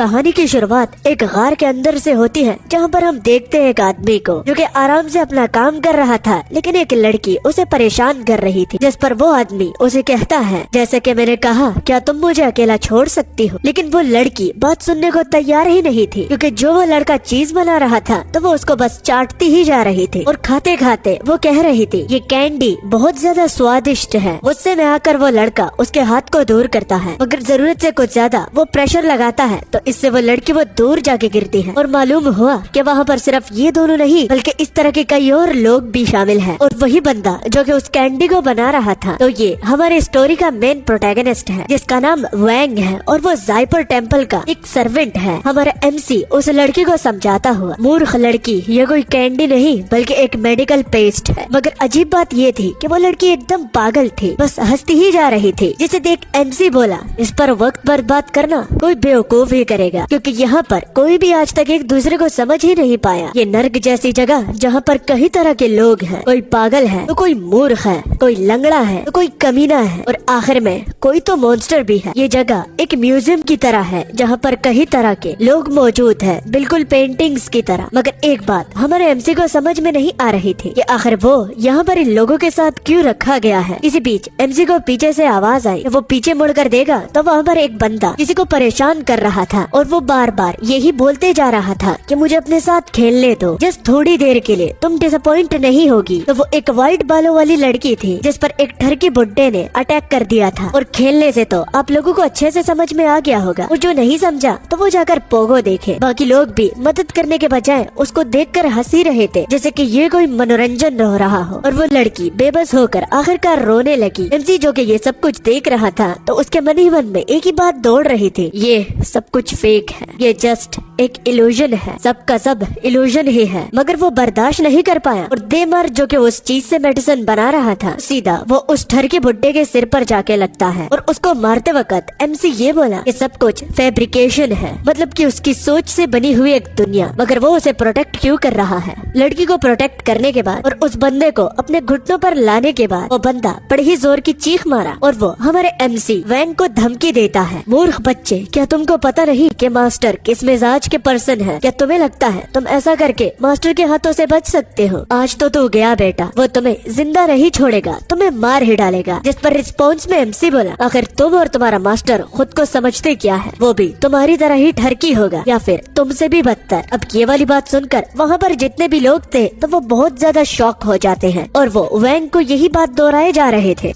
कहानी की शुरुआत एक गार के अंदर से होती है, जहाँ पर हम देखते हैं एक आदमी को जो कि आराम से अपना काम कर रहा था, लेकिन एक लड़की उसे परेशान कर रही थी, जिस पर वो आदमी उसे कहता है, जैसे कि मैंने कहा, क्या तुम मुझे अकेला छोड़ सकती हो? लेकिन वो लड़की बात सुनने को तैयार ही नहीं थी, क्योंकि जो वो लड़का चीज बना रहा था तो वो उसको बस चाटती ही जा रही थी और खाते खाते वो कह रही थी, ये कैंडी बहुत ज्यादा स्वादिष्ट है। गुस्से में आकर वो लड़का उसके हाथ को दूर करता है, मगर जरूरत से कुछ ज्यादा वो प्रेशर लगाता है, तो इससे वो लड़की वो दूर जाके गिरती है। और मालूम हुआ कि वहाँ पर सिर्फ ये दोनों नहीं, बल्कि इस तरह के कई और लोग भी शामिल हैं। और वही बंदा जो कि उस कैंडी को बना रहा था, तो ये हमारे स्टोरी का मेन प्रोटैगनिस्ट है, जिसका नाम वैंग है और वो जाइपर टेम्पल का एक सर्वेंट है। हमारा एमसी उस लड़की को समझाता हुआ, मूर्ख लड़की, ये कोई कैंडी नहीं बल्कि एक मेडिकल पेस्ट है। मगर अजीब बात ये थी कि वो लड़की एकदम पागल थी, बस हंसती ही जा रही थी, जिसे देख एमसी बोला, इस पर वक्त बर्बाद करना कोई बेवकूफ ही करेगा, क्योंकि यहाँ पर कोई भी आज तक एक दूसरे को समझ ही नहीं पाया। ये नर्क जैसी जगह जहाँ पर कई तरह के लोग हैं, कोई पागल है तो कोई मूर्ख है, कोई लंगड़ा है तो कोई कमीना है, और आखिर में कोई तो मॉन्स्टर भी है। ये जगह एक म्यूजियम की तरह है, जहाँ पर कई तरह के लोग मौजूद है, बिल्कुल पेंटिंग्स की तरह। मगर एक बात हमारे एमसी को समझ में नहीं आ रही थी कि आखिर वो यहाँ पर इन लोगों के साथ क्यों रखा गया है। इसी बीच एमसी को पीछे से आवाज आई, वो पीछे मुड़कर देखा तो वहाँ पर एक बंदा किसी को परेशान कर रहा था, और वो बार बार यही बोलते जा रहा था कि मुझे अपने साथ खेलने दो, जस्ट थोड़ी देर के लिए, तुम डिसअपॉइंट नहीं होगी। तो वो एक व्हाइट बालों वाली लड़की थी, जिस पर एक ठरकी बुड्ढे ने अटैक कर दिया था। और खेलने से तो आप लोगों को अच्छे से समझ में आ गया होगा, और जो नहीं समझा तो वो जाकर पोगो देखे। बाकी लोग भी मदद करने के बजाय उसको देखकर हंसी रहे थे, जैसे कि ये कोई मनोरंजन हो रहा हो। और वो लड़की बेबस होकर आखिरकार रोने लगी। एमसी जो कि ये सब कुछ देख रहा था, तो उसके मन ही मन में एक ही बात दौड़ रही थी, ये सब कुछ फेक है, ये जस्ट एक इल्यूजन है, सब का सब इल्यूजन ही है। मगर वो बर्दाश्त नहीं कर पाया, और देमार जो कि उस चीज से मेडिसिन बना रहा था, सीधा वो उस ठरकी बुड्ढे के सिर पर जाके लगता है, और उसको मारते वक्त एमसी ये बोला कि सब कुछ फैब्रिकेशन है, मतलब कि उसकी सोच से बनी हुई एक दुनिया। मगर वो उसे प्रोटेक्ट क्यों कर रहा है? लड़की को प्रोटेक्ट करने के बाद और उस बंदे को अपने घुटनों पर लाने के बाद वो बंदा बड़ी ही जोर की चीख मारा, और वो हमारे एमसी वैंग को धमकी देता है, मूर्ख बच्चे, क्या तुमको पता नहीं कि मास्टर किस मिजाज के पर्सन है? क्या तुम्हें लगता है तुम ऐसा करके मास्टर के हाथों से बच सकते हो? आज तो तू गया बेटा, वो तुम्हें जिंदा नहीं छोड़ेगा, तुम्हें मार ही डालेगा। जिस पर रिस्पॉन्स में एमसी बोला, आखिर तुम और तुम्हारा मास्टर खुद को समझते क्या है? वो भी तुम्हारी तरह ही ठरकी होगा, या फिर तुमसे भी बदतर। अब ये वाली बात सुनकर वहाँ पर जितने भी लोग थे, तो वो बहुत ज्यादा शॉक हो जाते हैं, और वो वैंग को यही बात दोहराए जा रहे थे,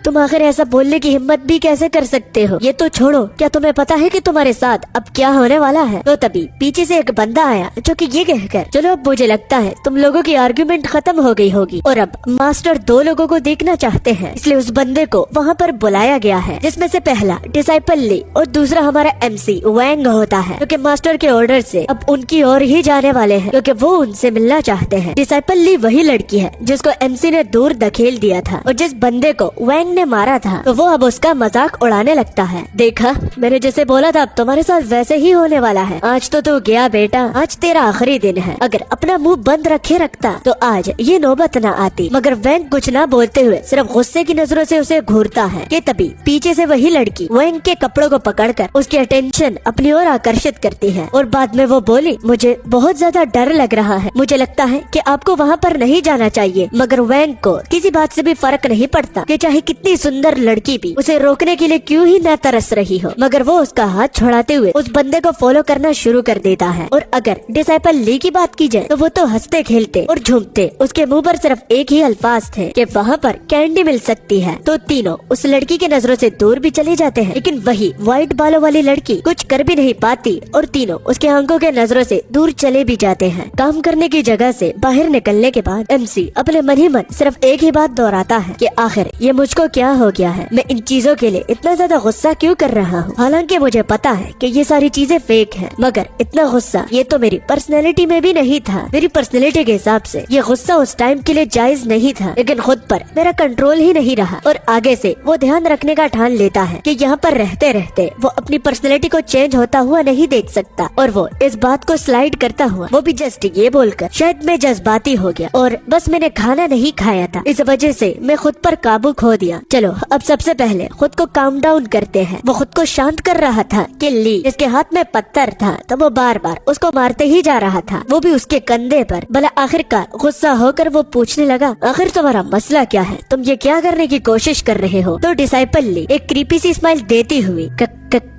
तुम आखिर ऐसा बोलने की हिम्मत भी कैसे कर सकते हो? ये तो छोड़ो, क्या तुम्हें पता है कि तुम्हारे साथ अब क्या होने वाला है? तो तभी पीछे से एक बंदा आया, जो कि ये कहकर, चलो अब मुझे लगता है तुम लोगों की आर्ग्यूमेंट खत्म हो गई होगी, और अब मास्टर दो लोगों को देखना चाहते हैं, इसलिए उस बंदे को वहाँ पर बुलाया गया है, जिसमें से पहला डिसाइपल ली और दूसरा हमारा एमसी वैंग होता है, क्योंकि मास्टर के ऑर्डर से अब उनकी ओर ही जाने वाले हैं, क्योंकि वो उनसे मिलना चाहते हैं। डिसाइपल ली वही लड़की है जिसको एमसी ने दूर धकेल दिया था, और जिस बंदे को वैंग ने मारा था, तो वो अब उसका मजाक उड़ाने लगता है। देखा, मैंने जैसे बोला था, अब तुम्हारे साथ वैसे ही होने वाला है। आज तो तू गया बेटा, आज तेरा आखिरी दिन है। अगर अपना मुंह बंद रखे रखता तो आज ये नौबत न आती। मगर वैंग कुछ ना बोलते हुए सिर्फ गुस्से की नजरों से उसे घूरता है, कि तभी पीछे से वही लड़की वैंग के कपड़ों को पकड़कर उसकी अटेंशन अपनी ओर आकर्षित करती है, और बाद में वो बोली, मुझे बहुत ज्यादा डर लग रहा है, मुझे लगता है कि आपको वहाँ पर नहीं जाना चाहिए। मगर वैंग को किसी बात से भी फर्क नहीं पड़ता कि चाहे कितनी सुंदर लड़की भी उसे रोकने के लिए क्यों ही न तरस रही हो, मगर वो उसका हाथ छुड़ाते हुए उस बंदे को फॉलो करना शुरू कर देता है। और अगर डिसाइपल ली की बात की जाए, तो वो तो हंसते खेलते और झूमते, उसके मुंह पर सिर्फ एक ही अल्फाज थे कि वहाँ पर कैंडी मिल सकती है। तो तीनों उस लड़की की नजरों से दूर भी चले जाते हैं, लेकिन वही व्हाइट बालों वाली लड़की कुछ कर भी नहीं पाती, और तीनों उसके आंखों के नजरों से दूर चले भी जाते हैं। काम करने की जगह से बाहर निकलने के बाद एमसी अपने मन ही मन सिर्फ एक ही बात दोहराता है कि आखिर ये मुझको क्या हो गया है, मैं इन चीजों के लिए इतना ज्यादा गुस्सा क्यों कर रहा हूँ? हालांकि मुझे पता है कि ये सारी चीजें फेक हैं, मगर इतना गुस्सा ये तो मेरी पर्सनैलिटी में भी नहीं था। मेरी पर्सनैलिटी के हिसाब से ये गुस्सा उस टाइम के लिए जायज नहीं था, लेकिन खुद पर मेरा कंट्रोल ही नहीं रहा, और आगे से वो ध्यान रखने का ठान लेता है कि यहाँ पर रहते रहते वो अपनी पर्सनैलिटी को चेंज होता हुआ नहीं देख सकता, और वो इस बात को स्लाइड करता हुआ, वो भी जस्ट ये बोलकर, शायद मैं जज्बाती हो गया और बस मैंने खाना नहीं खाया था, इस वजह से मैं खुद पर काबू खो दिया। चलो अब सबसे पहले खुद को काम डाउन करते हैं। वो खुद को शांत कर रहा था कि ली जिसके हाथ में पत्थर था तो वो बार बार उसको मारते ही जा रहा था, वो भी उसके कंधे पर। भला आखिरकार गुस्सा होकर वो पूछने लगा, आखिर तुम्हारा मसला क्या है, तुम ये क्या करने की कोशिश कर रहे हो? तो डिसाइपल ली एक क्रीपी सी स्माइल देती हुई,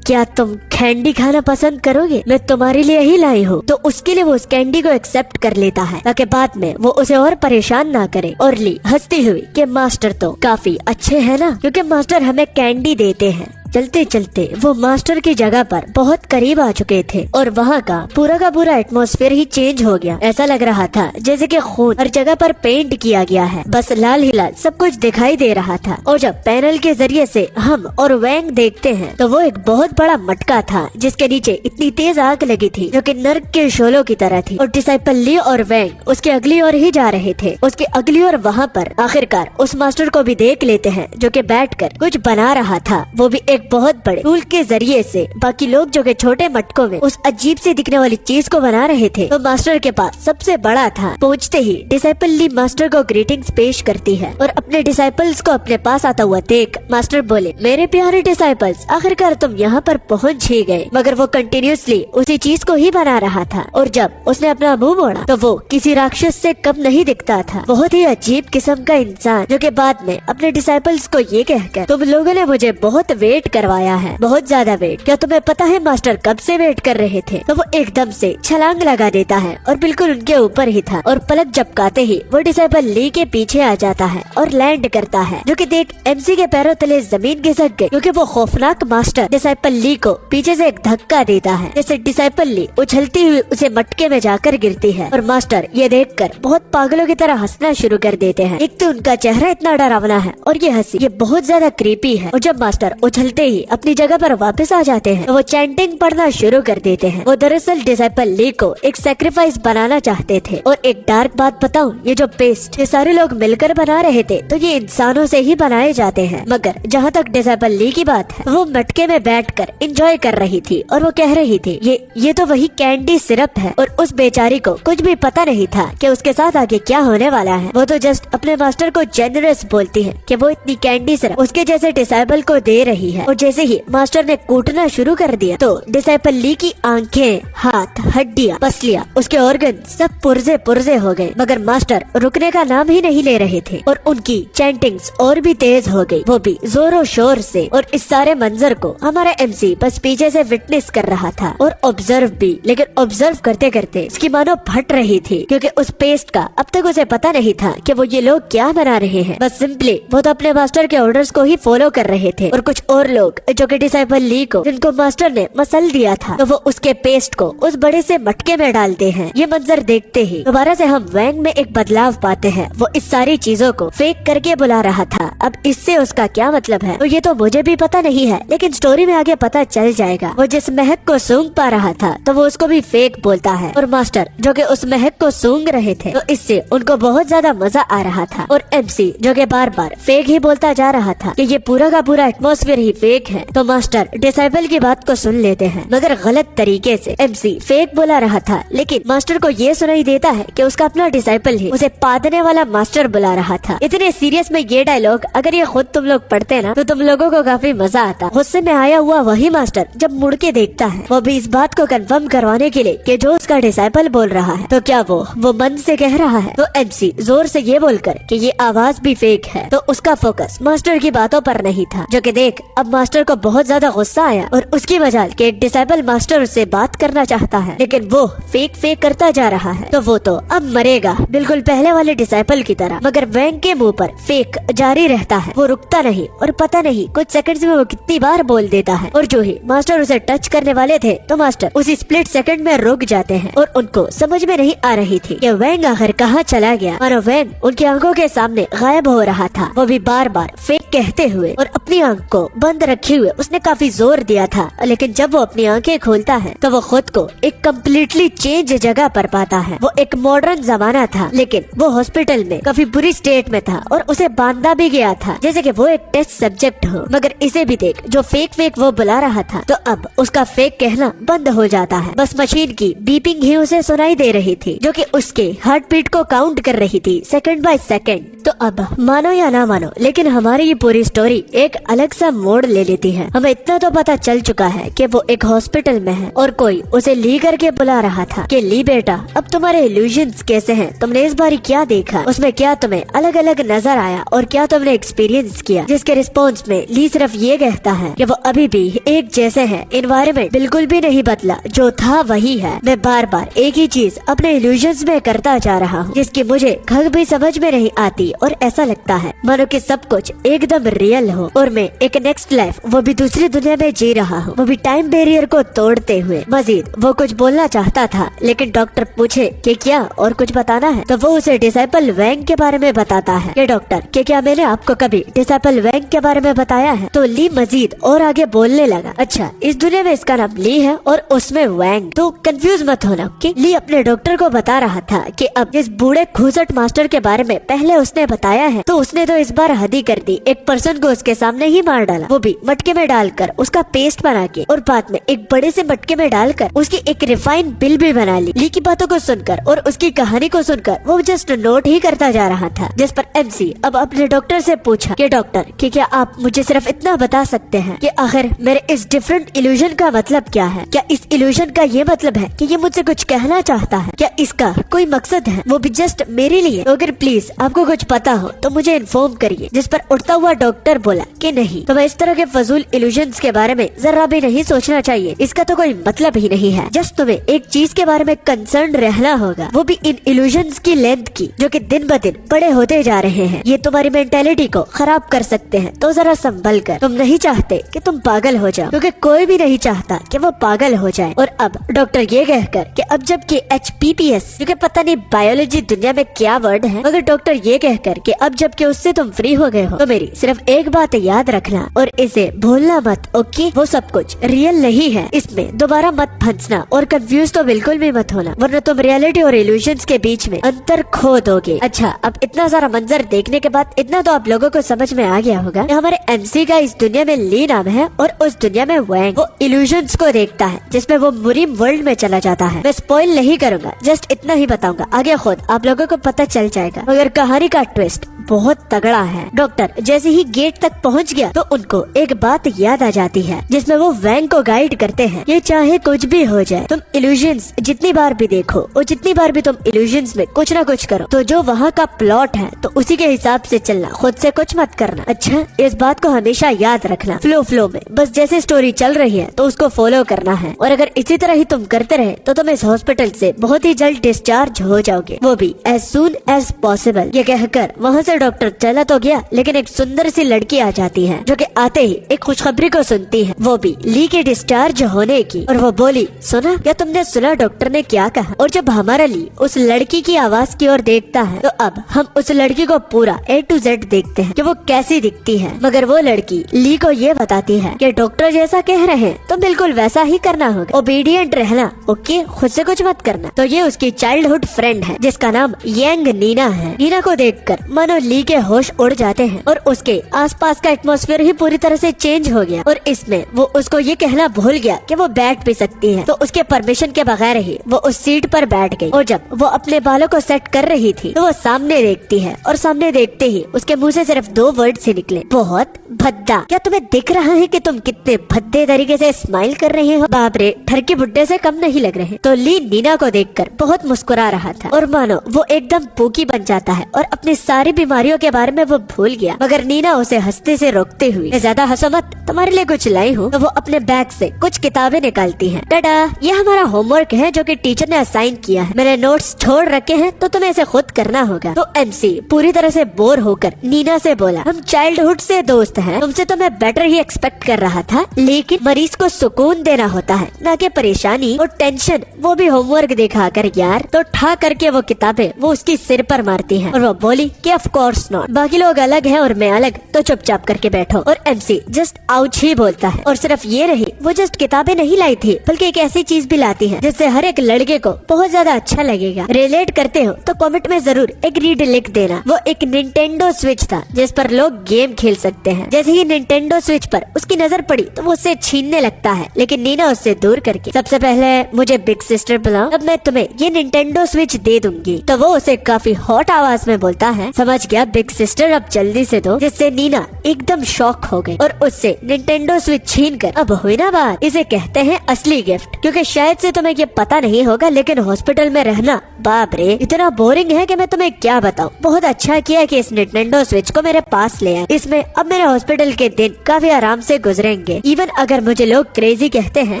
क्या तुम कैंडी खाना पसंद करोगे? मैं तुम्हारे लिए ही लाई हूँ। तो उसके लिए वो उस कैंडी को एक्सेप्ट कर लेता है ताकि बाद में वो उसे और परेशान ना करे। और ली हंसती हुई कि मास्टर तो काफी अच्छे हैं ना, क्योंकि मास्टर हमें कैंडी देते हैं। चलते चलते वो मास्टर की जगह पर बहुत करीब आ चुके थे और वहाँ का पूरा एटमॉस्फेयर ही चेंज हो गया। ऐसा लग रहा था जैसे कि खून हर जगह पर पेंट किया गया है, बस लाल ही लाल सब कुछ दिखाई दे रहा था। और जब पैनल के जरिए से हम और वैंग देखते हैं तो वो एक बहुत बड़ा मटका था जिसके नीचे इतनी तेज आग लगी थी जो कि नर्क के शोलों की तरह थी। और डिसाइपल ली और वैंग उसके अगली ओर ही जा रहे थे। उसके अगली ओर वहाँ पर आखिरकार उस मास्टर को भी देख लेते हैं जो कि बैठकर कुछ बना रहा था, वो भी एक बहुत बड़े टूल के जरिए से। बाकी लोग जो के छोटे मटकों में उस अजीब से दिखने वाली चीज को बना रहे थे तो मास्टर के पास सबसे बड़ा था। पहुंचते ही डिसाइपल ली मास्टर को ग्रीटिंग्स पेश करती है और अपने डिसाइपल्स को अपने पास आता हुआ देख मास्टर बोले, मेरे प्यारे डिसाइपल्स, आखिरकार तुम यहाँ पर पहुँच ही गए। मगर वो कंटिन्यूसली उसी चीज को ही बना रहा था और जब उसने अपना मुंह मोड़ा तो वो किसी राक्षस से कम नहीं दिखता था। बहुत ही अजीब किस्म का इंसान जो कि बाद में अपने डिसाइपल्स को ये कहकर, तुम लोगों ने मुझे बहुत वेट करवाया है, बहुत ज्यादा वेट। क्या तुम्हें पता है मास्टर कब से वेट कर रहे थे? तो वो एकदम से छलांग लगा देता है और बिल्कुल उनके ऊपर ही था और पलक झपकाते ही वो डिसाइपल ली के पीछे आ जाता है और लैंड करता है, जो कि देख एमसी के पैरों तले जमीन खिसक गई क्योंकि वो खौफनाक मास्टर डिसाइपल ली को पीछे से एक धक्का देता है। जैसे डिसाइपल ली उछलती हुई उसे मटके में जाकर गिरती है और मास्टर ये देखकर बहुत पागलों की तरह हंसना शुरू कर देते हैं। एक तो उनका चेहरा इतना डरावना है और ये हंसी ये बहुत ज्यादा क्रीपी है। और जब मास्टर उछलते ही अपनी जगह पर वापस आ जाते हैं तो वो चैंटिंग पढ़ना शुरू कर देते हैं। वो दरअसल डिसाइपल ली को एक सैक्रिफाइस बनाना चाहते थे। और एक डार्क बात बताऊं, ये जो पेस्ट ये सारे लोग मिलकर बना रहे थे तो ये इंसानों से ही बनाए जाते हैं। मगर जहाँ तक डिसाइपल ली की बात है, वो मटके में बैठकर एंजॉय कर रही थी और वो कह रही थी ये तो वही कैंडी सिरप है। और उस बेचारी को कुछ भी पता नहीं था कि उसके साथ आगे क्या होने वाला है। वो तो जस्ट अपने मास्टर को जेनरस बोलती है कि वो इतनी कैंडी सिरप उसके जैसे डिसाइपल को दे रही है। और जैसे ही मास्टर ने कूटना शुरू कर दिया तो डिसाइपल ली की आंखें, हाथ, हड्डियां, पसलियां, उसके ऑर्गन सब पुर्जे पुर्जे हो गए। मगर मास्टर रुकने का नाम ही नहीं ले रहे थे और उनकी चैंटिंग्स और भी तेज हो गई, वो भी जोरों शोर से। और इस सारे मंजर को हमारा एमसी बस पीछे से विटनेस कर रहा था और ऑब्जर्व भी। लेकिन ऑब्जर्व करते करते इसकी मानो फट रही थी क्योंकि उस पेस्ट का अब तक उसे पता नहीं था कि वो ये लोग क्या बना रहे हैं। बस सिंपली वो तो अपने मास्टर के ऑर्डर्स को ही फॉलो कर रहे थे। और कुछ और लोग जो कि डिसाइपल ली को, जिनको मास्टर ने मसल दिया था, तो वो उसके पेस्ट को उस बड़े से मटके में डालते हैं। ये मंजर देखते ही दोबारा से हम वैंग में एक बदलाव पाते हैं। वो इस सारी चीजों को फेक करके बुला रहा था। अब इससे उसका क्या मतलब है तो ये तो मुझे भी पता नहीं है, लेकिन स्टोरी में आगे पता चल जाएगा। वो जिस महक को सूंघ पा रहा था तो वो उसको भी फेक बोलता है और मास्टर जो कि उस महक को सूंघ रहे थे तो इससे उनको बहुत ज्यादा मजा आ रहा था। और एमसी जो कि बार बार फेक ही बोलता जा रहा था कि ये पूरा का पूरा एटमॉस्फेयर ही फेक है। तो मास्टर डिसाइपल की बात को सुन लेते हैं मगर गलत तरीके से। एमसी फेक बोला रहा था लेकिन मास्टर को ये सुनाई देता है कि उसका अपना डिसाइपल ही उसे पादने वाला मास्टर बुला रहा था। इतने सीरियस में ये डायलॉग अगर ये खुद तुम लोग पढ़ते ना तो तुम लोगों को काफी मजा आता। गुस्से में आया हुआ वही मास्टर जब मुड़ के देखता है, वो भी इस बात को कंफर्म करवाने के लिए कि जो उसका डिसाइपल बोल रहा है तो क्या वो मन से कह रहा है। तो एमसी जोर से ये बोलकर कि ये आवाज भी फेक है। तो उसका फोकस मास्टर की बातों पर नहीं था, जो कि देख अब मास्टर को बहुत ज्यादा गुस्सा आया और उसकी मजाल के एक डिसाइपल मास्टर उससे बात करना चाहता है लेकिन वो फेक करता जा रहा है। तो वो तो अब मरेगा बिल्कुल पहले वाले डिसाइपल की तरह। मगर वैंग के मुंह पर फेक जारी रहता है, वो रुकता नहीं और पता नहीं कुछ सेकंड्स में वो कितनी बार बोल देता है। और जो ही मास्टर उसे टच करने वाले थे तो मास्टर उसी स्प्लिट सेकंड में रुक जाते हैं और उनको समझ में नहीं आ रही थी कि वैंग आखिर कहाँ चला गया। मानो वैंग उनकी आंखों के सामने गायब हो रहा था, वो भी बार बार फेक कहते हुए और अपनी आंख को बंद बंद रखे हुए उसने काफी जोर दिया था, लेकिन जब वो अपनी आंखें खोलता है तो वो खुद को एक कम्प्लीटली चेंज जगह पर पाता है। वो एक मॉडर्न जमाना था, लेकिन वो हॉस्पिटल में काफी बुरी स्टेट में था और उसे बांधा भी गया था जैसे कि वो एक टेस्ट सब्जेक्ट हो। मगर इसे भी देख, जो फेक वो बुला रहा था, तो अब उसका फेक कहना बंद हो जाता है। बस मशीन की बीपिंग ही उसे सुनाई दे रही थी, जो कि उसके हार्ट बीट को काउंट कर रही थी सेकंड बाय सेकंड। तो अब मानो या ना मानो, लेकिन हमारी ये पूरी स्टोरी एक अलग सा मोड़ ले लेती है। हमें इतना तो पता चल चुका है कि वो एक हॉस्पिटल में है और कोई उसे ली करके बुला रहा था कि ली बेटा, अब तुम्हारे इल्यूजन्स कैसे हैं? तुमने इस बारी क्या देखा? उसमें क्या तुम्हें अलग अलग नजर आया और क्या तुमने एक्सपीरियंस किया? जिसके रिस्पॉन्स में ली सिर्फ ये कहता है कि वो अभी भी एक जैसे हैं, एनवायरनमेंट बिल्कुल भी नहीं बदला, जो था वही है। मैं बार बार एक ही चीज अपने इल्यूजन्स में करता जा रहा हूँ, जिसकी मुझे खग भी समझ में नहीं आती और ऐसा लगता है मानो कि सब कुछ एकदम रियल हो और मैं एक नेक्स्ट लाइफ, वो भी दूसरी दुनिया में जी रहा हूँ, वो भी टाइम बैरियर को तोड़ते हुए। मजीद वो कुछ बोलना चाहता था, लेकिन डॉक्टर पूछे कि क्या और कुछ बताना है, तो वो उसे डिसाइपल वैंग के बारे में बताता है कि डॉक्टर कि क्या मैंने आपको कभी डिसाइपल वैंग के बारे में बताया है? तो ली मजीद और आगे बोलने लगा, अच्छा इस दुनिया में इसका नाम ली है और उसमें वैंग, तो कंफ्यूज मत होना। कि ली अपने डॉक्टर को बता रहा था कि अब जिस बूढ़े खूसट मास्टर के बारे में पहले उसने बताया है, तो उसने तो इस बार हद ही कर दी। एक पर्सन को उसके सामने ही मार डाला, वो भी मटके में डालकर उसका पेस्ट बना के, और बाद में एक बड़े से मटके में डालकर उसकी एक रिफाइंड बिल भी बना ली। ली की बातों को सुनकर और उसकी कहानी को सुनकर वो जस्ट नोट ही करता जा रहा था, जिस पर एमसी अब अपने डॉक्टर से पूछा कि डॉक्टर कि क्या आप मुझे सिर्फ इतना बता सकते हैं कि आखिर मेरे इस डिफरेंट इल्यूजन का मतलब क्या है? क्या इस इल्यूजन का ये मतलब है कि ये मुझसे कुछ कहना चाहता है? क्या इसका कोई मकसद है, वो भी जस्ट मेरे लिए? तो अगर प्लीज आपको कुछ पता हो तो मुझे इन्फॉर्म करिए। जिस पर उठता हुआ डॉक्टर बोला कि नहीं, तुम्हें इस तरह के फजूल इल्यूजन्स के बारे में जरा भी नहीं सोचना चाहिए, इसका तो कोई मतलब ही नहीं है। जस्ट तुम्हें एक चीज के बारे में कंसर्न रहना होगा, वो भी इन इल्यूजन्स की लेंथ की, जो कि दिन ब दिन बड़े होते जा रहे हैं। ये तुम्हारी मेंटेलिटी को खराब कर सकते हैं, तो जरा संभल कर। तुम नहीं चाहते कि तुम पागल हो जाओ, क्योंकि कोई भी नहीं चाहता कि वो पागल हो जाए। और अब डॉक्टर ये कहकर कि अब जबकि HPPS, क्योंकि पता नहीं बायोलॉजी दुनिया में क्या वर्ड है, मगर डॉक्टर ये कहकर कि अब जबकि उससे तुम फ्री हो गए हो, तो मेरी सिर्फ एक बात याद रखना और इसे भूलना मत, ओके? वो सब कुछ रियल नहीं है, इसमें दोबारा मत फंसना और कंफ्यूज तो बिल्कुल भी मत होना, वरना तुम रियलिटी और इल्यूजन्स के बीच में अंतर खो दोगे। अच्छा, अब इतना सारा मंजर देखने के बाद इतना तो आप लोगों को समझ में आ गया होगा कि हमारे MC का इस दुनिया में ली नाम है और उस दुनिया में वैंग। वो इल्यूजन्स को देखता है जिसमें वो मुरीम वर्ल्ड में चला जाता है। मैं स्पॉइल नहीं करूंगा, जस्ट इतना ही बताऊंगा, आगे खुद आप लोगों को पता चल जाएगा। मगर कहानी का ट्विस्ट बहुत तगड़ा है। डॉक्टर जैसे ही गेट तक पहुंच गया तो उनको एक बात याद आ जाती है, जिसमें वो वैंग को गाइड करते हैं, ये चाहे कुछ भी हो जाए, तुम इल्यूजन्स जितनी बार भी देखो और जितनी बार भी तुम इल्यूजन्स में कुछ ना कुछ करो, तो जो वहाँ का प्लॉट है तो उसी के हिसाब से चलना, खुद से कुछ मत करना। अच्छा, इस बात को हमेशा याद रखना, फ्लो में बस जैसे स्टोरी चल रही है तो उसको फॉलो करना है, और अगर इसी तरह ही तुम करते रहे तो तुम इस हॉस्पिटल से बहुत ही जल्द डिस्चार्ज हो जाओगे, वो भी एज सून एज पॉसिबल। ये कहकर वहाँ से डॉक्टर चला तो गया, लेकिन एक सुंदर सी लड़की आ जाती है, जो कि आते ही एक खुशखबरी को सुनती है, वो भी ली के डिस्चार्ज होने की। और वो बोली, सुना क्या तुमने सुना डॉक्टर ने क्या कहा? और जब हमारा ली उस लड़की की आवाज की ओर देखता है, तो अब हम उस लड़की को पूरा A to Z देखते हैं कि वो कैसी दिखती है। मगर वो लड़की ली को ये बताती है कि डॉक्टर जैसा कह रहे हैं तो बिल्कुल वैसा ही करना होगा, ओबीडियंट रहना, ओके? खुद से कुछ मत करना। तो ये उसकी चाइल्डहुड फ्रेंड है, जिसका नाम यांग नीना है। नीना को देखकर मानो ली के होश उड़ जाते हैं और उसके आसपास का एटमॉस्फेयर ही पूरी तरह से चेंज हो गया, और इसमें वो उसको ये कहना भूल गया कि वो बैठ भी सकती है। तो उसके परमिशन के बगैर ही वो उस सीट पर बैठ गई, और जब वो अपने बालों को सेट कर रही थी तो वो सामने देखती है, और सामने देखते ही उसके मुंह से सिर्फ 2 वर्ड से निकले, बहुत भद्दा। क्या तुम्हें दिख रहा है कि तुम कितने भद्दे तरीके से स्माइल कर रहे हो? बाप रे, ठरकी बुड्ढे से कम नहीं लग रहे। तो ली नीना को देखकर बहुत मुस्कुरा रहा था, और मानो वो एकदम पूकी बन जाता है और अपनी सारी बीमारियों के बारे में वो भूल गया। मगर नीना उसे हंसते से रोकते हुए, ज्यादा हंसो मत, तुम्हारे लिए कुछ लाई हूँ। तो वो अपने बैग से कुछ किताबें निकालती है। टाटा, ये हमारा होमवर्क है जो कि टीचर ने असाइन किया है, मैंने नोट्स छोड़ रखे हैं तो तुम्हें इसे खुद करना होगा। तो MC पूरी तरह से बोर होकर नीना से बोला, हम चाइल्डहुड से दोस्त हैं, तुमसे तो मैं बेटर ही एक्सपेक्ट कर रहा था, लेकिन मरीज को सुकून देना होता है, ना कि परेशानी और टेंशन, वो भी होमवर्क दिखा कर यार। तो ठा करके वो किताबें वो उसकी सिर पर मारती हैं, और वो बोली कि ऑफ कोर्स नॉट, बाकी लोग अलग हैं और मैं अलग, तो चुपचाप करके बैठो। और MC एमसी जस्ट आउच ही बोलता है। और सिर्फ ये नहीं, वो जस्ट किताबें नहीं लाई थी बल्कि एक ऐसी चीज भी लाती है जिससे हर एक लड़के को बहुत ज्यादा अच्छा लगेगा। रिलेट करते हो तो कमेंट में जरूर एक रीड लिख देना। वो एक निंटेंडो स्विच था जिस पर लोग गेम खेल सकते हैं। जैसे ही निंटेंडो स्विच पर उसकी नजर पड़ी तो वो उसे छीनने लगता है, लेकिन नीना उससे दूर करके सबसे पहले मुझे बिग सिस्टर बुलाओ, अब मैं तुम्हें ये निंटेंडो स्विच दे दूंगी। तो वो उसे काफी हॉट आवाज में बोलता है, समझ गया बिग सिस्टर, अब जल्दी से दो। जिससे नीना एकदम शॉक हो गई और उससे निंटेंडो स्विच छीन कर अब हुई ना बात। इसे कहते हैं असली गिफ्ट, क्योंकि शायद से तुम्हें ये पता नहीं होगा लेकिन हॉस्पिटल में रहना बाप रे इतना बोरिंग है कि मैं तुम्हें क्या बताऊं। बहुत अच्छा किया कि इस निंटेंडो स्विच को मेरे पास ले आए। इसमें अब मेरे हॉस्पिटल के दिन काफी आराम से गुजरेंगे। इवन अगर मुझे लोग क्रेजी कहते हैं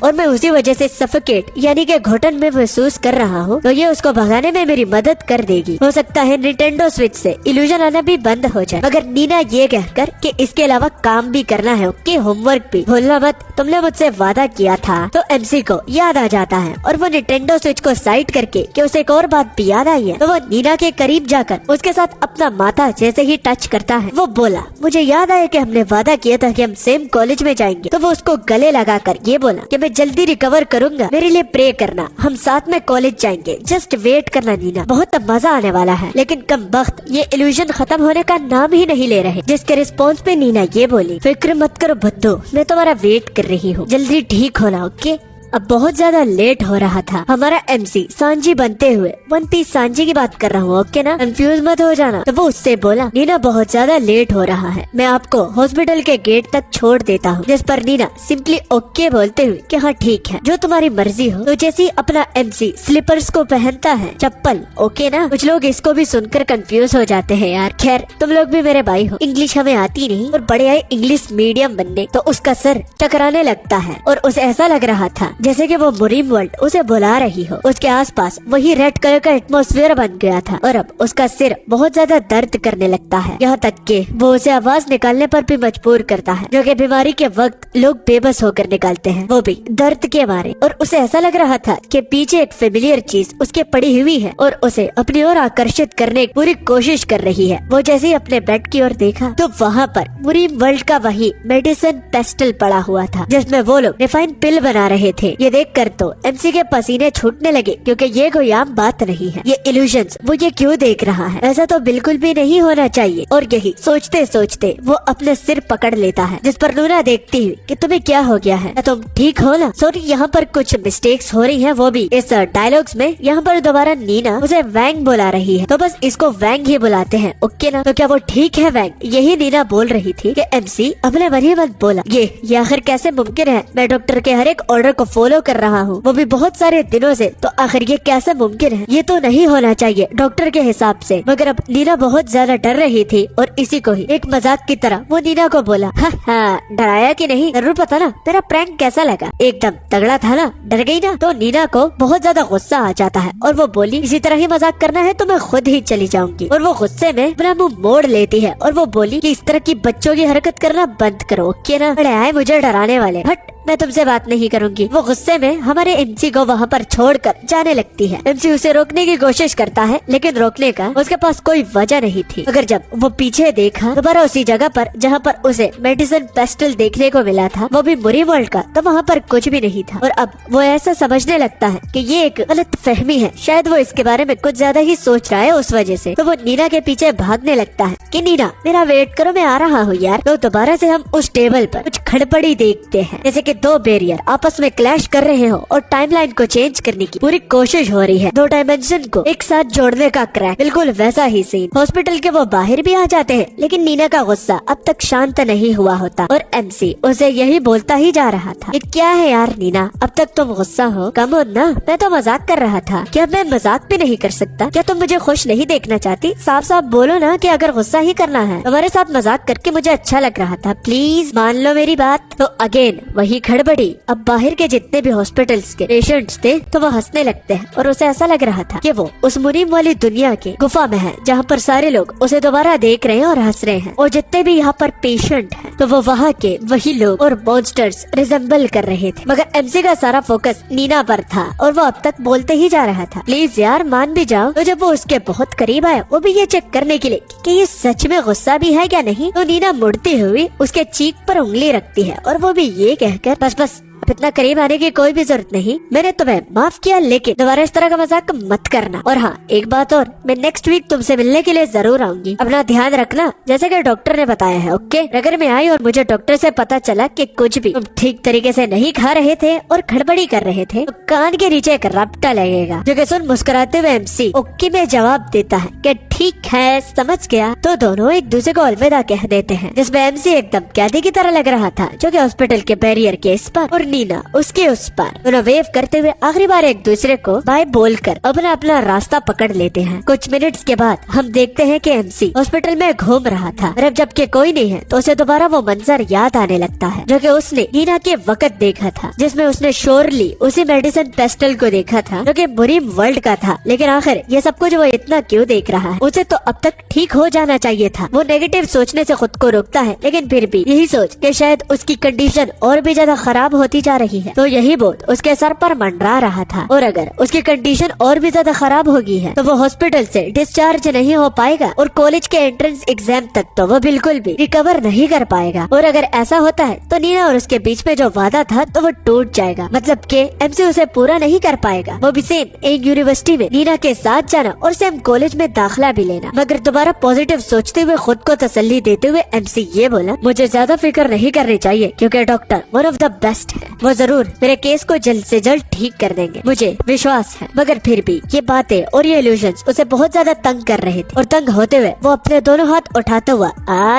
और मैं उसी वजह से सफोकेट यानी कि घुटन में महसूस कर रहा हूँ, तो ये उसको भगाने में मेरी मदद कर देगी। हो सकता है निंटेंडो स्विच से इल्यूजन आना भी बंद हो जाए। मगर नीना ये कहकर कि इसके अलावा काम भी करना है, ओके, होमवर्क भी भूलना मत, तुमने मुझसे वादा किया था। तो एमसी को याद आ जाता है और वो निंटेंडो स्विच को साइड करके कि उसे एक और बात भी याद आई है, तो वो नीना के करीब जाकर उसके साथ अपना माथा जैसे ही टच करता है, वो बोला मुझे याद आया कि हमने वादा किया था कि हम सेम कॉलेज में जाएंगे। तो वो उसको गले लगाकर ये बोला कि मैं जल्दी रिकवर करूंगा, मेरे लिए प्रे करना, हम साथ में कॉलेज जाएंगे, जस्ट वेट करना नीना, बहुत मजा आने वाला है। लेकिन कम वक्त ये इल्यूजन खत्म होने का नाम ही नहीं ले रहे। जिसके रिस्पॉन्स पे नीना ये बोली, फिक्र मत करो बुद्धू, मैं तुम्हारा वेट कर रही हूँ, जल्दी ठीक होना, ओके। अब बहुत ज्यादा लेट हो रहा था। हमारा एमसी सांजी बनते हुए वन पीस सांजी की बात कर रहा हूँ, ओके ना, कंफ्यूज मत हो जाना। तो वो उससे बोला, नीना बहुत ज्यादा लेट हो रहा है, मैं आपको हॉस्पिटल के गेट तक छोड़ देता हूँ। जिस पर नीना सिंपली ओके बोलते हुए कि हाँ ठीक है, जो तुम्हारी मर्जी हो। तो जैसे ही अपना एमसी स्लीपर्स को पहनता है, चप्पल, ओके ना। कुछ लोग इसको भी सुनकर कंफ्यूज हो जाते हैं यार। खैर तुम लोग भी मेरे भाई हो, इंग्लिश हमें आती नहीं और बड़े आए इंग्लिश मीडियम बनने। तो उसका सर टकराने लगता है और उसे ऐसा लग रहा था जैसे कि वो मुरीम वर्ल्ड उसे बुला रही हो। उसके आसपास वही रेड कलर का एटमॉस्फेयर बन गया था और अब उसका सिर बहुत ज्यादा दर्द करने लगता है, यहाँ तक कि वो उसे आवाज निकालने पर भी मजबूर करता है, जो कि बीमारी के वक्त लोग बेबस होकर निकालते हैं, वो भी दर्द के मारे। और उसे ऐसा लग रहा था कि पीछे एक फेमिलियर चीज उसके पड़ी हुई है और उसे अपनी ओर आकर्षित करने की पूरी कोशिश कर रही है। वो जैसे ही अपने बेड की ओर देखा तो वहाँ पर मुरीम वर्ल्ड का वही मेडिसिन पेस्टल पड़ा हुआ था, जिसमें वो लोग रिफाइन पिल बना रहे थे। ये देखकर तो एमसी के पसीने छूटने लगे, क्योंकि ये कोई आम बात नहीं है, ये इल्यूजन्स, वो ये क्यों देख रहा है, ऐसा तो बिल्कुल भी नहीं होना चाहिए। और यही सोचते सोचते वो अपने सिर पकड़ लेता है, जिस पर नूना देखती हुई कि तुम्हें क्या हो गया है, तुम ठीक हो ना। सॉरी, यहाँ पर कुछ मिस्टेक्स हो रही है, वो भी इस डायलॉग्स में। यहाँ पर दोबारा नीना उसे वैंग बुला रही है, तो बस इसको वैंग ही बुलाते हैं, ओके ना। तो क्या वो ठीक है वैंग? यही नीना बोल रही थी कि एमसी अपने मन ही मन बोला, ये आखिर कैसे मुमकिन है, मैं डॉक्टर के हर एक ऑर्डर को फॉलो कर रहा हूँ, वो भी बहुत सारे दिनों से, तो आखिर ये कैसे मुमकिन है, ये तो नहीं होना चाहिए डॉक्टर के हिसाब से। मगर अब नीना बहुत ज्यादा डर रही थी और इसी को ही एक मजाक की तरह वो नीना को बोला, हाँ डराया कि नहीं, जरूर पता ना तेरा प्रैंक कैसा लगा, एकदम तगड़ा था ना, डर गई ना। तो नीना को बहुत ज्यादा गुस्सा आ जाता है और वो बोली, इसी तरह ही मजाक करना है तो मैं खुद ही चली जाऊंगी। और वो गुस्से में अपना मुंह मोड़ लेती है और वो बोली कि इस तरह की बच्चों की हरकत करना बंद करो, ओके ना, बड़े आए मुझे डराने वाले, हट, मैं तुमसे बात नहीं करूंगी। वो गुस्से में हमारे एमसी को वहाँ पर छोड़कर जाने लगती है। एमसी उसे रोकने की कोशिश करता है, लेकिन रोकने का उसके पास कोई वजह नहीं थी। मगर जब वो पीछे देखा दोबारा उसी जगह पर जहाँ पर उसे मेडिसिन पेस्टल देखने को मिला था, वो भी मुरी वर्ल्ड का, तो वहाँ पर कुछ भी नहीं था। और अब वो ऐसा समझने लगता है कि ये एक गलत फहमी है, शायद वो इसके बारे में कुछ ज्यादा ही सोच रहा है उस वजह से। तो वो नीना के पीछे भागने लगता है कि नीना मेरा वेट करो, मैं आ रहा हूँ यार। तो दोबारा से हम उस टेबल पर कुछ खड़बड़ी देखते हैं, जैसे कि दो बैरियर आपस में क्लैश कर रहे हो और टाइमलाइन को चेंज करने की पूरी कोशिश हो रही है, दो डायमेंशन को एक साथ जोड़ने का क्रैक। बिल्कुल वैसा ही सीन। हॉस्पिटल के वो बाहर भी आ जाते हैं, लेकिन नीना का गुस्सा अब तक शांत नहीं हुआ होता और एमसी उसे यही बोलता ही जा रहा था, ये क्या है यार नीना, अब तक तुम गुस्सा हो, कम हो ना, मैं तो मजाक कर रहा था। क्या मैं मजाक भी नहीं कर सकता? क्या तुम मुझे खुश नहीं देखना चाहती? साफ साफ बोलो ना कि अगर गुस्सा ही करना है। तुम्हारे साथ मजाक करके मुझे अच्छा लग रहा था, प्लीज मान लो मेरी बात। तो अगेन वही खड़बड़ी अब बाहर के जितने भी हॉस्पिटल्स के पेशेंट्स थे तो वो हंसने लगते हैं और उसे ऐसा लग रहा था कि वो उस मुनीम वाली दुनिया के गुफा में है जहाँ पर सारे लोग उसे दोबारा देख रहे हैं और हंस रहे हैं, और जितने भी यहाँ पर पेशेंट हैं तो वो वहाँ के वही लोग और मॉन्स्टर्स रिजेंबल कर रहे थे। मगर एमसी का सारा फोकस नीना पर था और वो अब तक बोलते ही जा रहा था, प्लीज यार मान भी जाओ। तो जब वो उसके बहुत करीब आया, वो भी ये चेक करने के लिए कि ये सच में गुस्सा भी है क्या नहीं, तो नीना मुड़ती हुई उसके चीक पर उंगली रखती है और वो भी ये कहकर बस बस अब इतना करीब आने की कोई भी जरूरत नहीं, मैंने तुम्हें माफ किया लेकिन दोबारा इस तरह का मजाक मत करना। और हाँ एक बात और, मैं नेक्स्ट वीक तुमसे मिलने के लिए जरूर आऊंगी, अपना ध्यान रखना जैसे कि डॉक्टर ने बताया है, ओके। अगर मैं आई और मुझे डॉक्टर से पता चला कि कुछ भी तुम ठीक तरीके से नहीं खा रहे थे और खड़बड़ी कर रहे थे तो कान के नीचे एक रपटा लगेगा। जो कि सुन मुस्कुराते हुए एमसी ओके में जवाब देता है कि ठीक है समझ गया। तो दोनों एक दूसरे को अलविदा कह देते हैं, जिसमें एमसी एकदम कैदी की तरह लग रहा था जो कि हॉस्पिटल के बैरियर के इस पर और नीना उसके उस पर। दोनों वेव करते हुए आखिरी बार एक दूसरे को बाय बोलकर अपना अपना रास्ता पकड़ लेते हैं। कुछ मिनट्स के बाद हम देखते हैं कि एमसी हॉस्पिटल में घूम रहा था और अब जबकि कोई नहीं है तो उसे दोबारा वो मंजर याद आने लगता है जो कि उसने नीना के वक्त देखा था, जिसमें उसने श्योरली उसी मेडिसिन पेस्टल को देखा था जो कि मुनीम वर्ल्ड का था। लेकिन आखिर ये सब कुछ वो इतना क्यों देख रहा है? उसे तो अब तक ठीक हो जाना चाहिए था। वो नेगेटिव सोचने से खुद को रोकता है, लेकिन फिर भी यही सोच कि शायद उसकी कंडीशन और भी ज्यादा खराब होती जा रही है तो यही बोध उसके सर पर मंडरा रहा था। और अगर उसकी कंडीशन और भी ज्यादा खराब होगी है तो वो हॉस्पिटल से डिस्चार्ज नहीं हो पाएगा और कॉलेज के एंट्रेंस एग्जाम तक तो वो बिल्कुल भी रिकवर नहीं कर पाएगा। और अगर ऐसा होता है तो नीना और उसके बीच में जो वादा था तो वो टूट जाएगा, मतलब कि एमसी उसे पूरा नहीं कर पाएगा। वो भी सेम एक यूनिवर्सिटी में नीना के साथ जाना और सेम कॉलेज में दाखिला भी लेना। मगर दोबारा पॉजिटिव सोचते हुए खुद को तसल्ली देते हुए एमसी ये बोला, मुझे ज्यादा फिक्र नहीं करनी चाहिए क्योंकि doctor one of the best है, वो जरूर मेरे केस को जल्द से जल्द ठीक कर देंगे, मुझे विश्वास है। मगर फिर भी ये बातें और ये इल्यूजन्स उसे बहुत ज्यादा तंग कर रहे थे और तंग होते हुए वो अपने दोनों हाथ उठाता हुआ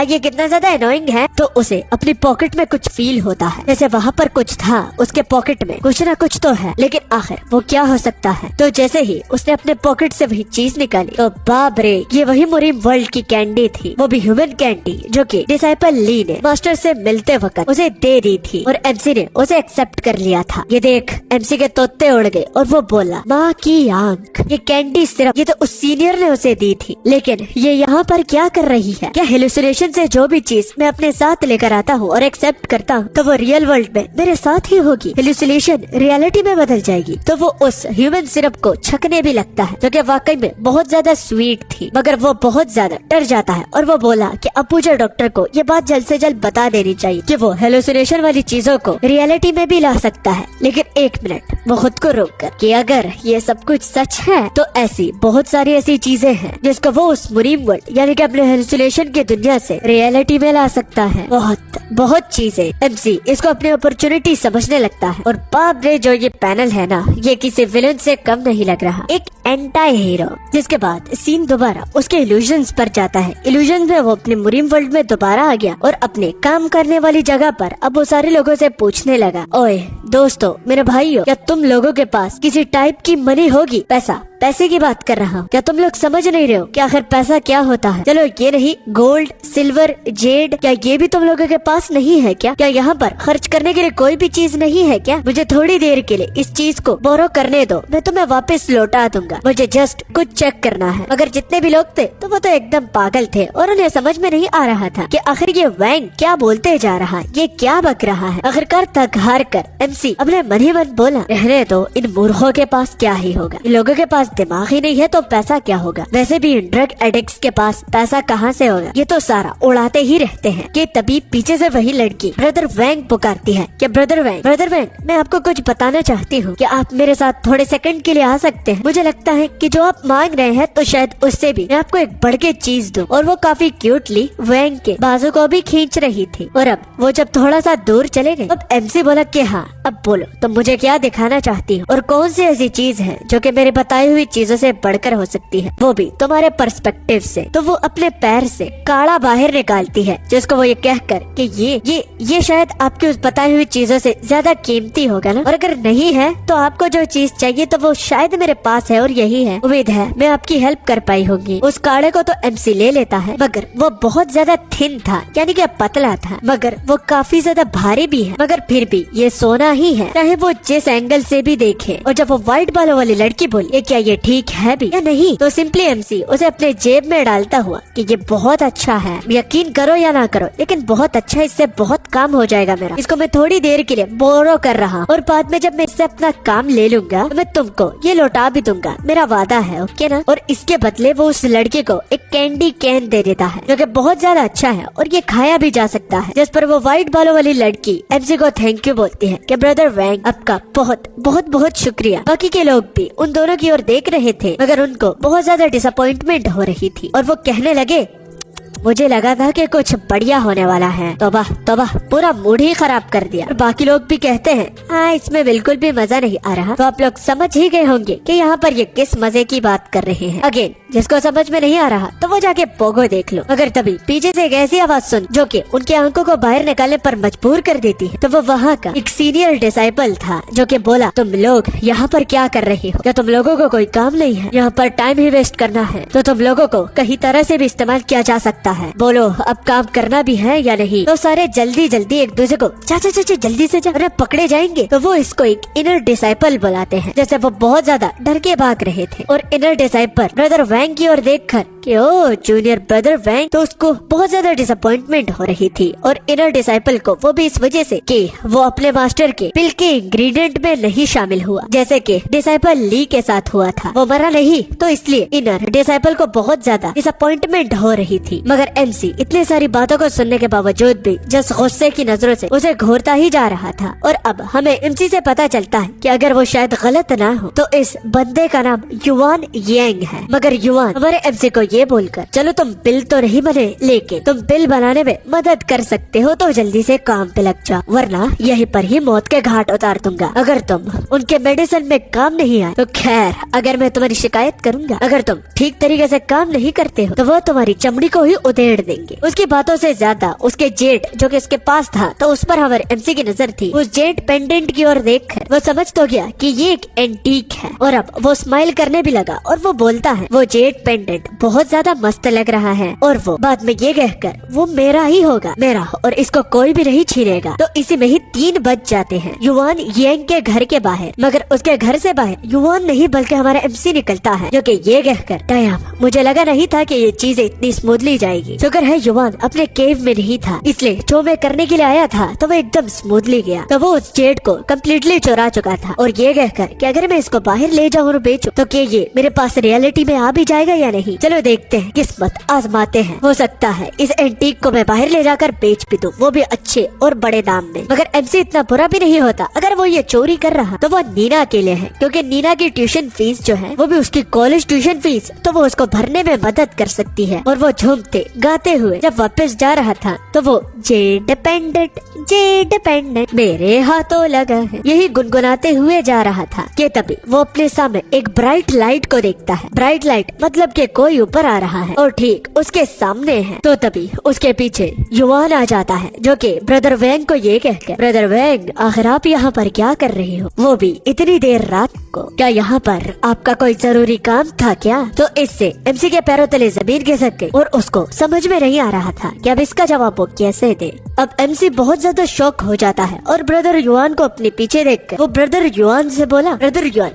ये कितना ज्यादा अनोइंग है, तो उसे अपनी पॉकेट में कुछ फील होता है जैसे वहाँ पर कुछ था, उसके पॉकेट में कुछ ना कुछ तो है, लेकिन आखिर वो क्या हो सकता है। तो जैसे ही उसने अपने पॉकेट से वही चीज निकाली तो बाप रे ये वही मुनीम वर्ल्ड की कैंडी थी, वो भी ह्यूमन कैंडी जो कि डिसाइपल ली ने मास्टर से मिलते वक्त उसे दे दी थी और एमसी ने उसे एक्सेप्ट कर लिया था। ये देख एमसी के तोते उड़ गए और वो बोला, माँ की आंख, ये कैंडी सिर्फ ये तो उस सीनियर ने उसे दी थी, लेकिन ये यहाँ पर क्या कर रही है? क्या हेलुसिनेशन से जो भी चीज मैं अपने साथ लेकर आता हूँ और एक्सेप्ट करता हूँ तो वो रियल वर्ल्ड में मेरे साथ ही होगी, हेलुसिनेशन रियलिटी में बदल जाएगी। तो वो उस ह्यूमन सिरप को छकने भी लगता है जो कि वाकई में बहुत ज्यादा स्वीट थी, मगर वो बहुत ज्यादा डर जाता है और वो बोला कि अब मुझे डॉक्टर को ये बात जल्द से जल्द बता देनी चाहिए कि वो हेलुसिनेशन वाली चीजों को रियलिटी में भी ला सकता है। लेकिन एक मिनट वो खुद को रोक कर कि अगर ये सब कुछ सच है तो ऐसी बहुत सारी ऐसी चीजें हैं जिसको वो उस मुनीम वर्ल्ड यानी कि अपने हेलुसिनेशन की दुनिया से रियलिटी में ला सकता है। बहुत चीजें। एमसी इसको अपनी अपॉर्चुनिटी समझने लगता है और बाप रे जो ये पैनल है ना, ये किसी विलन से कम नहीं लग रहा, एक एंटी हीरो। जिसके बाद सीन दोबारा उसके इल्यूजन्स पर जाता है। इल्यूजन में वो अपने मुनीम वर्ल्ड में दोबारा आ गया और अपने काम करने वाली जगह पर अब वो सारे लोगों से पूछने लगा, ओए दोस्तों, मेरे भाइयों, क्या तुम लोगों के पास किसी टाइप की मनी होगी? पैसे की बात कर रहा हूँ। क्या तुम लोग समझ नहीं रहे हो कि आखिर पैसा क्या होता है? चलो ये नहीं, गोल्ड, सिल्वर, जेड, क्या ये भी तुम लोगों के पास नहीं है क्या? क्या यहाँ पर खर्च करने के लिए कोई भी चीज नहीं है क्या? मुझे थोड़ी देर के लिए इस चीज को बोरो करने दो, मैं तुम्हें वापस लौटा दूंगा। मुझे जस्ट कुछ चेक करना है। मगर जितने भी लोग थे तो वो तो एकदम पागल थे और उन्हें समझ में नहीं आ रहा था कि आखिर ये वैंग क्या बोलते जा रहा है, ये क्या बक रहा है। आखिरकार थक हार कर एमसी अपने मन ही मन बोला, रहने दो, इन मूर्खों के पास क्या ही होगा, इन लोगों के पास दिमाग ही नहीं है तो पैसा क्या होगा? वैसे भी ड्रग एडिक्ट्स के पास पैसा कहाँ से होगा? ये तो सारा उड़ाते ही रहते हैं। कि तभी पीछे से वही लड़की ब्रदर वैंग पुकारती है कि ब्रदर वैंग, मैं आपको कुछ बताना चाहती हूँ कि आप मेरे साथ थोड़े सेकंड के लिए आ सकते हैं? मुझे लगता है कि जो आप मांग रहे हैं तो शायद उससे भी मैं आपको एक बढ़ के चीज दूं। और वो काफी क्यूटली वैंग के बाजू को भी खींच रही थी। और अब वो जब थोड़ा सा दूर चले गए अब एमसी बोला कि हाँ, अब बोलो तुम मुझे क्या दिखाना चाहती हो और कौन सी ऐसी चीज है जो कि मेरे बताए हुई चीजों से बढ़कर हो सकती है, वो भी तुम्हारे पर्सपेक्टिव से। तो वो अपने पैर से काड़ा बाहर निकालती है, जिसको वो ये कहकर कि ये शायद आपकी उस बताई हुई चीजों से ज्यादा कीमती होगा ना, और अगर नहीं है तो आपको जो चीज चाहिए तो वो शायद मेरे पास है और यही है। उम्मीद है मैं आपकी हेल्प कर पाई होगी। उस काड़े को तो एमसी ले लेता है, मगर वो बहुत ज्यादा थिन था, यानी कि पतला था, मगर वो काफी ज्यादा भारी भी है। मगर फिर भी ये सोना ही है, चाहे वो जिस एंगल से भी देखे। और जब वो व्हाइट बालों वाली लड़की बोली क्या ये ठीक है भी या नहीं, तो सिंपली एमसी उसे अपने जेब में डालता हुआ कि ये बहुत अच्छा है, यकीन करो या ना करो लेकिन बहुत अच्छा, इससे बहुत काम हो जाएगा मेरा। इसको मैं थोड़ी देर के लिए बोरो कर रहा हूँ और बाद में जब मैं इससे अपना काम ले लूंगा तो मैं तुमको ये लौटा भी दूंगा, मेरा वादा है, ओके ना। और इसके बदले वो उस लड़के को एक कैंडी कैन दे देता है जो कि बहुत ज्यादा अच्छा है और ये खाया भी जा सकता है। जिस पर वो व्हाइट बालों वाली लड़की एमसी को थैंक यू बोलती है कि ब्रदर वैंग आपका बहुत बहुत बहुत शुक्रिया। बाकी के लोग भी उन दोनों की ओर देख रहे थे, मगर उनको बहुत ज्यादा डिसअपॉइंटमेंट हो रही थी और वो कहने लगे मुझे लगा था कि कुछ बढ़िया होने वाला है, तौबा तौबा, पूरा मूड ही खराब कर दिया। और बाकी लोग भी कहते हैं हाँ इसमें बिल्कुल भी मजा नहीं आ रहा। तो आप लोग समझ ही गए होंगे कि यहाँ पर ये किस मजे की बात कर रहे हैं। अगेन जिसको समझ में नहीं आ रहा तो वो जाके पोगो देख लो। अगर तभी पीछे से एक ऐसी आवाज सुन जो कि उनकी आंखों को बाहर निकालने पर मजबूर कर देती है, तो वो वहाँ का एक सीनियर डिसाइपल था जो कि बोला तुम लोग यहाँ पर क्या कर रहे हो? क्या तुम लोगों को कोई काम नहीं है? यहाँ पर टाइम ही वेस्ट करना है तो तुम लोगों को कहीं तरह से भी इस्तेमाल किया जा सकता है। बोलो अब काम करना भी है या नहीं? तो सारे जल्दी जल्दी एक दूसरे को चाचा चाचा जल्दी से जा, अरे पकड़े जाएंगे। तो वो इसको एक इनर डिसाइपल बुलाते हैं, जैसे वो बहुत ज्यादा डर के भाग रहे थे। और इनर डिसाइपल ब्रदर वैंग की ओर देखकर कि ओ जूनियर ब्रदर वैंग, तो उसको बहुत ज्यादा डिसअपॉइंटमेंट हो रही थी। और इनर डिसाइपल को वो भी इस वजह से कि वो अपने मास्टर के पिल के इंग्रेडिएंट में नहीं शामिल हुआ, जैसे कि डिसाइपल ली के साथ हुआ था। वो मरा नहीं, तो इसलिए इनर डिसाइपल को बहुत ज्यादा डिसअपॉइंटमेंट हो रही थी। मगर एमसी इतनी सारी बातों को सुनने के बावजूद भी जस गुस्से की नजरों से उसे घूरता ही जा रहा था। और अब हमें एमसी से पता चलता है कि अगर वो शायद गलत ना हो तो इस बंदे का नाम युआन येंग है। मगर युआन हमारे एमसी को ये बोलकर चलो तुम बिल तो नहीं बने, लेकिन तुम बिल बनाने में मदद कर सकते हो तो जल्दी से काम पे लग जाओ, वरना यहीं पर ही मौत के घाट उतार दूंगा अगर तुम उनके मेडिसिन में काम नहीं आए। तो खैर अगर मैं तुम्हारी शिकायत करूंगा, अगर तुम ठीक तरीके से काम नहीं करते हो तो वो तुम्हारी चमड़ी को ही उधेड़ देंगे। उसकी बातों से ज्यादा उसके जेट जो कि उसके पास था, तो उस पर हमारे एमसी की नजर थी। उस जेट पेंडेंट की ओर देखकर वो समझ तो गया कि ये एक एंटीक है और अब वो स्माइल करने भी लगा और वो बोलता है वो जेट पेंडेंट बहुत ज्यादा मस्त लग रहा है और वो बाद में ये कहकर वो मेरा ही होगा, मेरा, और इसको कोई भी नहीं छीनेगा। तो इसी में ही 3 बज जाते हैं युआन येंग के घर के बाहर। मगर उसके घर से बाहर युआन नहीं बल्कि हमारा एमसी निकलता है जो कि ये कहकर डैम, मुझे लगा नहीं था कि ये चीजें इतनी स्मूथली जाएगी। शुक्र है युआन अपने केव में नहीं था, इसलिए जो मैं करने के लिए आया था तो वो एकदम स्मूथली गया। तो वो उस जेट को कम्प्लीटली चुरा चुका था और ये कहकर कि अगर मैं इसको बाहर ले जाऊँ और बेचूं तो क्या ये मेरे पास रियलिटी में आ भी जाएगा या नहीं? चलो देखते हैं, किस्मत आजमाते हैं। हो सकता है इस एंटीक को मैं बाहर ले जाकर बेच भी दूं, वो भी अच्छे और बड़े दाम में। मगर एमसी इतना बुरा भी नहीं होता। अगर वो ये चोरी कर रहा तो वो नीना के लिए है, क्योंकि नीना की ट्यूशन फीस जो है वो भी उसकी कॉलेज ट्यूशन फीस, तो वो उसको भरने में मदद कर सकती है। और वो झूमते गाते हुए जब वापस जा रहा था तो वो जे डिपेंडेंट मेरे हाथों लगा है, यही गुनगुनाते हुए जा रहा था कि तभी वो अपने सामने एक ब्राइट लाइट को देखता है। ब्राइट लाइट मतलब कि कोई ऊपर आ रहा है और ठीक उसके सामने है। तो तभी उसके पीछे युआन आ जाता है जो कि ब्रदर वैंग को ये कहकर, ब्रदर वैंग आखिर आप यहाँ पर क्या कर रहे हो, वो भी इतनी देर रात को? क्या यहाँ पर आपका कोई जरूरी काम था क्या? तो इससे एमसी के पैरों तले जमीन खिसक गई और उसको समझ में नहीं आ रहा था कि अब इसका जवाब वो कैसे दे। अब एमसी बहुत ज्यादा शॉक हो जाता है और ब्रदर युआन को अपने पीछे देखकर वो ब्रदर युआन से बोला, ब्रदर युआन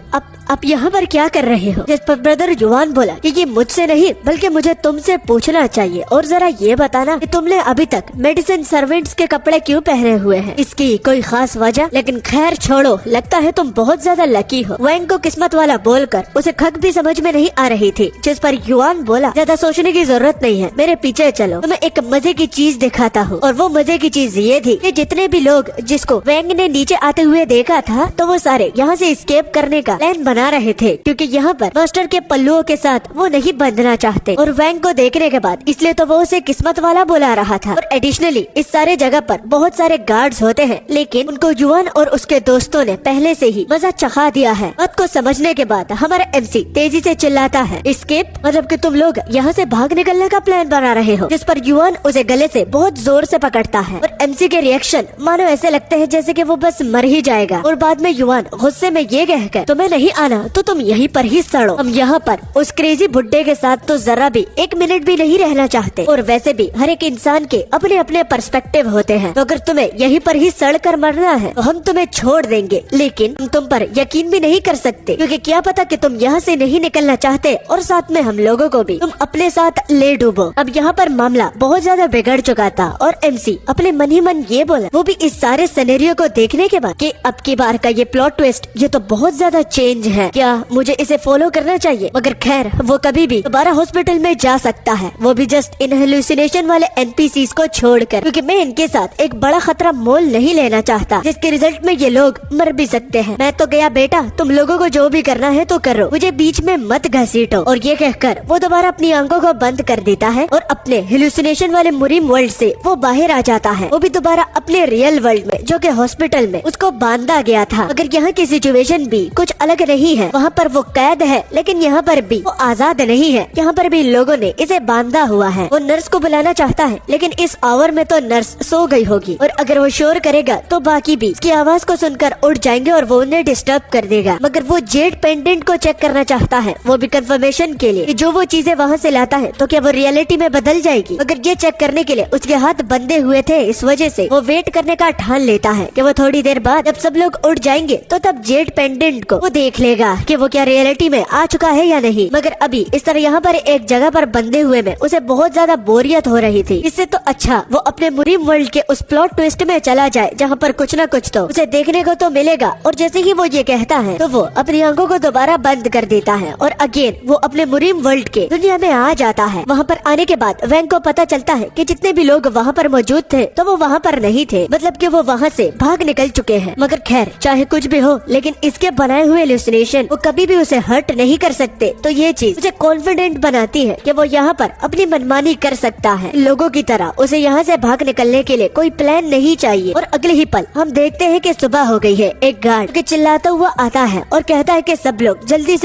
आप यहाँ पर क्या कर रहे हो? जिस पर ब्रदर युआन बोला कि ये मुझसे नहीं बल्कि मुझे तुमसे पूछना चाहिए, और जरा ये बताना कि तुमने अभी तक मेडिसिन सर्वेंट्स के कपड़े क्यों पहने हुए हैं? इसकी कोई खास वजह? लेकिन खैर छोड़ो, लगता है तुम बहुत ज्यादा लकी हो। वैंग को किस्मत वाला बोलकर उसे खक भी समझ में नहीं आ रही थी। जिस पर युआन बोला ज्यादा सोचने की जरूरत नहीं है, मेरे पीछे चलो, तुम्हें एक मजे की चीज दिखाता हूँ। और वो मजे की चीज ये थी कि जितने भी लोग जिसको वैंग ने नीचे आते हुए देखा था तो वो सारे यहाँ से एस्केप करने का प्लान बना रहे थे, क्योंकि यहाँ पर मास्टर के पल्लुओं के साथ साथ वो नहीं बंधना चाहते और वैंग को देखने के बाद इसलिए तो वो उसे किस्मत वाला बुला रहा था। और एडिशनली इस सारे जगह पर बहुत सारे गार्ड्स होते हैं, लेकिन उनको युआन और उसके दोस्तों ने पहले से ही मजा चखा दिया है। बात को समझने के बाद हमारा एमसी तेजी से चिल्लाता है, एस्केप मतलब कि तुम लोग यहाँ से भाग निकलने का प्लान बना रहे हो, जिस पर युआन उसे गले से बहुत जोर से पकड़ता है और एमसी के रिएक्शन मानो ऐसे लगते हैं जैसे कि वो बस मर ही जाएगा। और बाद में युआन गुस्से में ये कहकर तुम्हें नहीं आना तो तुम यहीं पर ही सड़ो, हम यहाँ पर उस क्रेजी बुड्ढे के साथ तो जरा भी एक मिनट भी नहीं रहना चाहते। और वैसे भी हर एक इंसान के अपने अपने पर्सपेक्टिव होते हैं, तो अगर तुम्हें यहीं पर ही सड़ कर मरना है तो हम तुम्हें छोड़ देंगे, लेकिन हम तुम पर यकीन भी नहीं कर सकते क्योंकि क्या पता कि तुम यहाँ से नहीं निकलना चाहते और साथ में हम लोगों को भी तुम अपने साथ ले डूबो। अब यहाँ पर मामला बहुत ज्यादा बिगड़ चुका था और एमसी अपने मन ही मन ये बोला, वो भी इस सारे सिनेरियो को देखने के बाद कि अब की बार का ये प्लॉट ट्विस्ट ये तो बहुत ज्यादा चेंज है, क्या मुझे इसे फॉलो करना चाहिए? मगर खैर वो कभी भी दोबारा हॉस्पिटल में जा सकता है, वो भी जस्ट इन हेलुसिनेशन वाले एनपीसीज को छोड़कर, क्योंकि मैं इनके साथ एक बड़ा खतरा मोल नहीं लेना चाहता जिसके रिजल्ट में ये लोग मर भी सकते हैं। मैं तो गया बेटा, तुम लोगों को जो भी करना है तो करो, मुझे बीच में मत घसीटो। और ये कहकर वो दोबारा अपनी आंखों को बंद कर देता है और अपने हेलुसिनेशन वाले मुरीम वर्ल्ड से वो बाहर आ जाता है, वो भी दोबारा अपने रियल वर्ल्ड में जो कि हॉस्पिटल में उसको बांधा गया था। अगर यहाँ की सिचुएशन भी कुछ अलग नहीं है, वहाँ पर वो कैद है, लेकिन यहाँ पर भी वो आजाद नहीं है, यहाँ पर भी लोगों ने इसे बांधा हुआ है। वो नर्स को बुलाना चाहता है, लेकिन इस आवर में तो नर्स सो गई होगी और अगर वो शोर करेगा तो बाकी भी उसकी आवाज को सुनकर उठ जाएंगे और वो उन्हें डिस्टर्ब कर देगा। मगर वो जेड पेंडेंट को चेक करना चाहता है, वो भी कंफर्मेशन के लिए कि जो वो चीजें वहाँ से लाता है तो क्या वो रियलिटी में बदल जाएगी। मगर ये चेक करने के लिए उसके हाथ बंधे हुए थे, इस वजह से वो वेट करने का ठान लेता है कि वो थोड़ी देर बाद जब सब लोग उठ जाएंगे तो तब जेड पेंडेंट को वो देख लेगा कि वो क्या रियलिटी में आ चुका है या नहीं। मगर अभी इस तरह यहाँ पर एक जगह पर बंधे हुए में उसे बहुत ज्यादा बोरियत हो रही थी। इससे तो अच्छा वो अपने मुरीम वर्ल्ड के उस प्लॉट ट्विस्ट में चला जाए जहाँ पर कुछ न कुछ तो उसे देखने को तो मिलेगा। और जैसे ही वो ये कहता है तो वो अपनी आंखों को दोबारा बंद कर देता है और अगेन वो अपने मुरीम वर्ल्ड के दुनिया में आ जाता है। वहाँ पर आने के बाद वैंग को पता चलता है कि जितने भी लोग वहाँ पर मौजूद थे तो वो वहाँ पर नहीं थे, मतलब कि वो वहाँ से भाग निकल चुके हैं। मगर खैर चाहे कुछ भी हो, लेकिन इसके बनाए हुए हेलुसिनेशन वो कभी भी उसे हर्ट नहीं कर सकते। तो ये चीज उसे कॉन्फिडेंट बनाती है कि वो यहाँ पर अपनी मनमानी कर सकता है। लोगों की तरह उसे यहाँ से भाग निकलने के लिए कोई प्लान नहीं चाहिए। और अगले ही पल हम देखते हैं कि सुबह हो गई है। एक गार्ड के चिल्लाता हुआ आता है और कहता है कि सब लोग जल्दी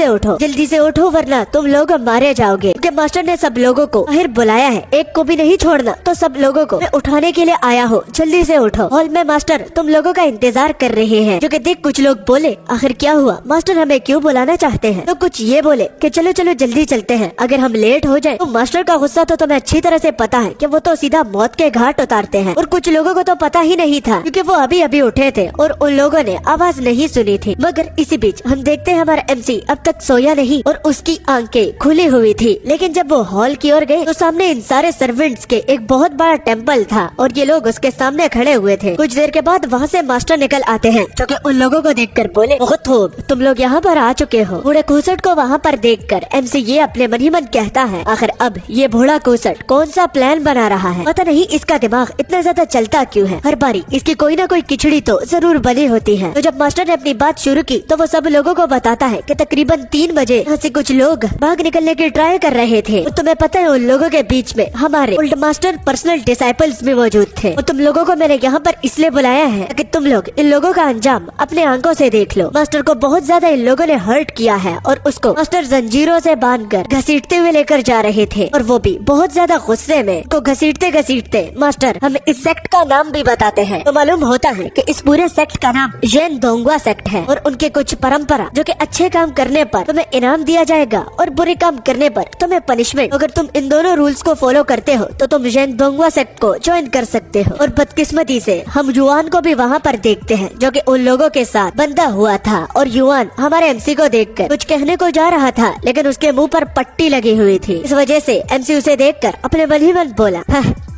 से उठो वरना तुम लोग मारे जाओगे। क्योंकि मास्टर ने सब लोगों को बाहर बुलाया है, एक को भी नहीं छोड़ना। तो सब लोगों को मैं उठाने के लिए आया हूँ, जल्दी से उठो। हॉल में मास्टर तुम लोगों का इंतजार कर रहे हैं। जो कि देख कुछ लोग बोले, आखिर क्या हुआ, मास्टर हमें क्यों बुलाना चाहते हैं? तो कुछ ये बोले कि चलो चलो जल्दी चलते हैं, अगर हम लेट हो जाए तो मास्टर का गुस्सा तो तुम्हें अच्छी तरह से पता है कि वो तो सीधा मौत के घाट उतारते हैं। और कुछ लोगों को तो पता ही नहीं था क्योंकि वो अभी अभी उठे थे और उन लोगों ने आवाज नहीं सुनी थी। मगर इसी बीच हम देखते हैं हमारा एमसी अब तक सोया नहीं और उसकी आंखें खुली हुई थी। लेकिन जब वो हॉल की ओर गए तो सामने इन सारे सर्वेंट्स के एक बहुत बड़ा टेम्पल था और ये लोग उसके सामने खड़े हुए थे। कुछ देर के बाद वहाँ से मास्टर निकल आते हैं जो कि उन लोगों को देखकर बोले, बहुत खूब, तुम लोग यहाँ पर आ चुके हो। बूढ़े खूसट को वहाँ पर देखकर एमसी ये अपने मन ही मन कहता है, आखिर अब ये बूढ़ा खूसट कौन सा प्लान बना रहा है, पता नहीं इसका दिमाग इतना ज्यादा चलता क्यों है। हर बारी इसकी कोई ना कोई खिचड़ी तो जरूर बनी होती है। तो जब मास्टर ने अपनी बात शुरू की तो वो सब लोगों को बताता है कि तकरीबन 3 बजे यहाँ से कुछ लोग भाग निकलने की ट्राई कर रहे थे। तो तुम्हें पता है उन लोगों के बीच में हमारे ओल्ड मास्टर पर्सनल डिसाइपल्स भी मौजूद थे। और तुम लोगों को मैंने यहाँ पर इसलिए बुलाया है कि तुम लोग इन लोगों का अंजाम अपने आंखों से देख लो। मास्टर को बहुत ज्यादा इन लोगों ने हर्ट किया है और उसको मास्टर जंजीरों से बांधकर घसीटते हुए लेकर जा रहे थे और वो भी बहुत ज्यादा गुस्से में। को घसीटते घसीटते मास्टर हमें इस सेक्ट का नाम भी बताते हैं। तो मालूम होता है कि इस पूरे सेक्ट का नाम जैन दोंगवा सेक्ट है और उनके कुछ परंपरा जो कि अच्छे काम करने पर तुम्हें इनाम दिया जाएगा और बुरे काम करने पर तुम्हें पनिशमेंट। अगर तुम इन दोनों रूल्स को फॉलो करते हो तो तुम जैन दोंगवा सेक्ट को ज्वाइन कर सकते हो। और बदकिस्मती से हम युआन को भी वहाँ पर देखते हैं जो कि उन लोगों के साथ बंधा हुआ था। और युआन हमारे एमसी को देखकर कुछ कहने को जा रहा था, लेकिन उसके मुंह पर पट्टी लगी हुई थी। इस वजह से एमसी उसे देखकर अपने मन ही मन बोला,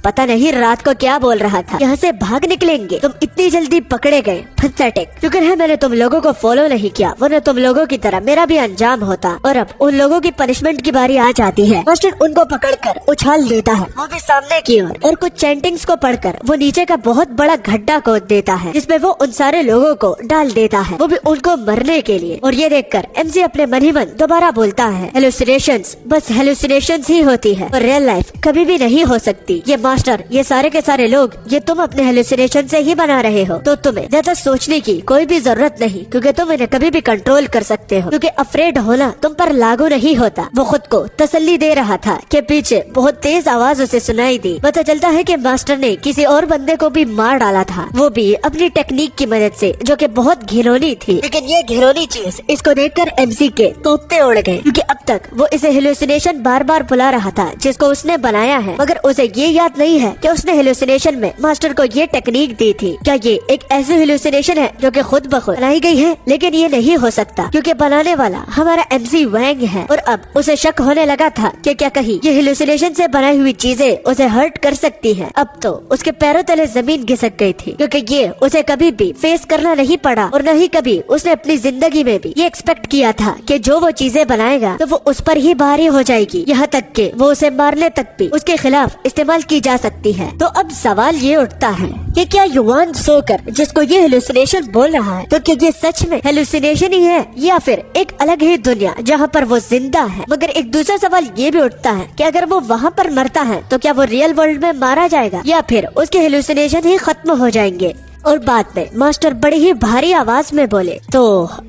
पता नहीं रात को क्या बोल रहा था, यहाँ से भाग निकलेंगे। तुम इतनी जल्दी पकड़े गए, पैथेटिक। शुक्र है मैंने तुम लोगों को फॉलो नहीं किया, वरना तुम लोगों की तरह मेरा भी अंजाम होता। और अब उन लोगों की पनिशमेंट की बारी आ जाती है। मास्टर उनको पकड़कर उछाल देता है, वो भी सामने की ओर, और कुछ चैंटिंग्स को पढ़कर वो नीचे का बहुत बड़ा गड्ढा खोद देता है, जिसमें वो उन सारे लोगों को डाल देता है, वो भी उनको मरने के लिए। और ये देखकर एमसी अपने मन ही मन दोबारा बोलता है, हेलुसिनेशंस बस हेलुसिनेशंस ही होती है, और रियल लाइफ कभी भी नहीं हो सकती। ये मास्टर, ये सारे के सारे लोग, ये तुम अपने हेलुसिनेशन से ही बना रहे हो, तो तुम्हें ज्यादा सोचने की कोई भी जरूरत नहीं, क्योंकि तुम इन्हें कभी भी कंट्रोल कर सकते हो, क्योंकि अफ्रेड होना तुम पर लागू नहीं होता। वो खुद को तसल्ली दे रहा था कि पीछे बहुत तेज आवाज उसे सुनाई दी। पता चलता है कि मास्टर ने किसी और बंदे को भी मार डाला था, वो भी अपनी टेक्निक की मदद से, जो कि बहुत घिनौनी थी। लेकिन ये घिनौनी चीज इसको देखकर एमसी के तोते उड़ गए, क्योंकि अब तक वो इसे हेलुसिनेशन बार बार बुला रहा था जिसको उसने बनाया है, मगर उसे ये याद नहीं है कि उसने हेलुसिनेशन में मास्टर को ये टेक्निक दी थी। क्या ये एक ऐसी हेलुसिनेशन है जो कि खुद ब खुद बनाई गई है? लेकिन ये नहीं हो सकता, क्योंकि बनाने वाला हमारा एमसी वैंग है। और अब उसे शक होने लगा था कि क्या कहीं ये हेलुसिनेशन से बनाई हुई चीजें उसे हर्ट कर सकती है। अब तो उसके पैरों तले जमीन घिसक गई थी, क्योंकि ये उसे कभी भी फेस करना नहीं पड़ा, और न ही कभी उसने अपनी जिंदगी में भी ये एक्सपेक्ट किया था कि जो वो चीजें बनाएगा तो वो उस पर ही भारी हो जाएगी, यहाँ तक कि वो उसे मारने तक भी उसके खिलाफ इस्तेमाल की जा सकती है। तो अब सवाल ये उठता है कि क्या युवान सोकर जिसको ये हेलुसिनेशन बोल रहा है, तो क्या ये सच में हेलुसिनेशन ही है या फिर एक अलग ही दुनिया जहाँ पर वो जिंदा है? मगर एक दूसरा सवाल ये भी उठता है कि अगर वो वहाँ पर मरता है तो क्या वो रियल वर्ल्ड में मारा जाएगा, या फिर उसके हेलुसिनेशन ही खत्म हो जाएंगे? और बाद में मास्टर बड़ी ही भारी आवाज में बोले, तो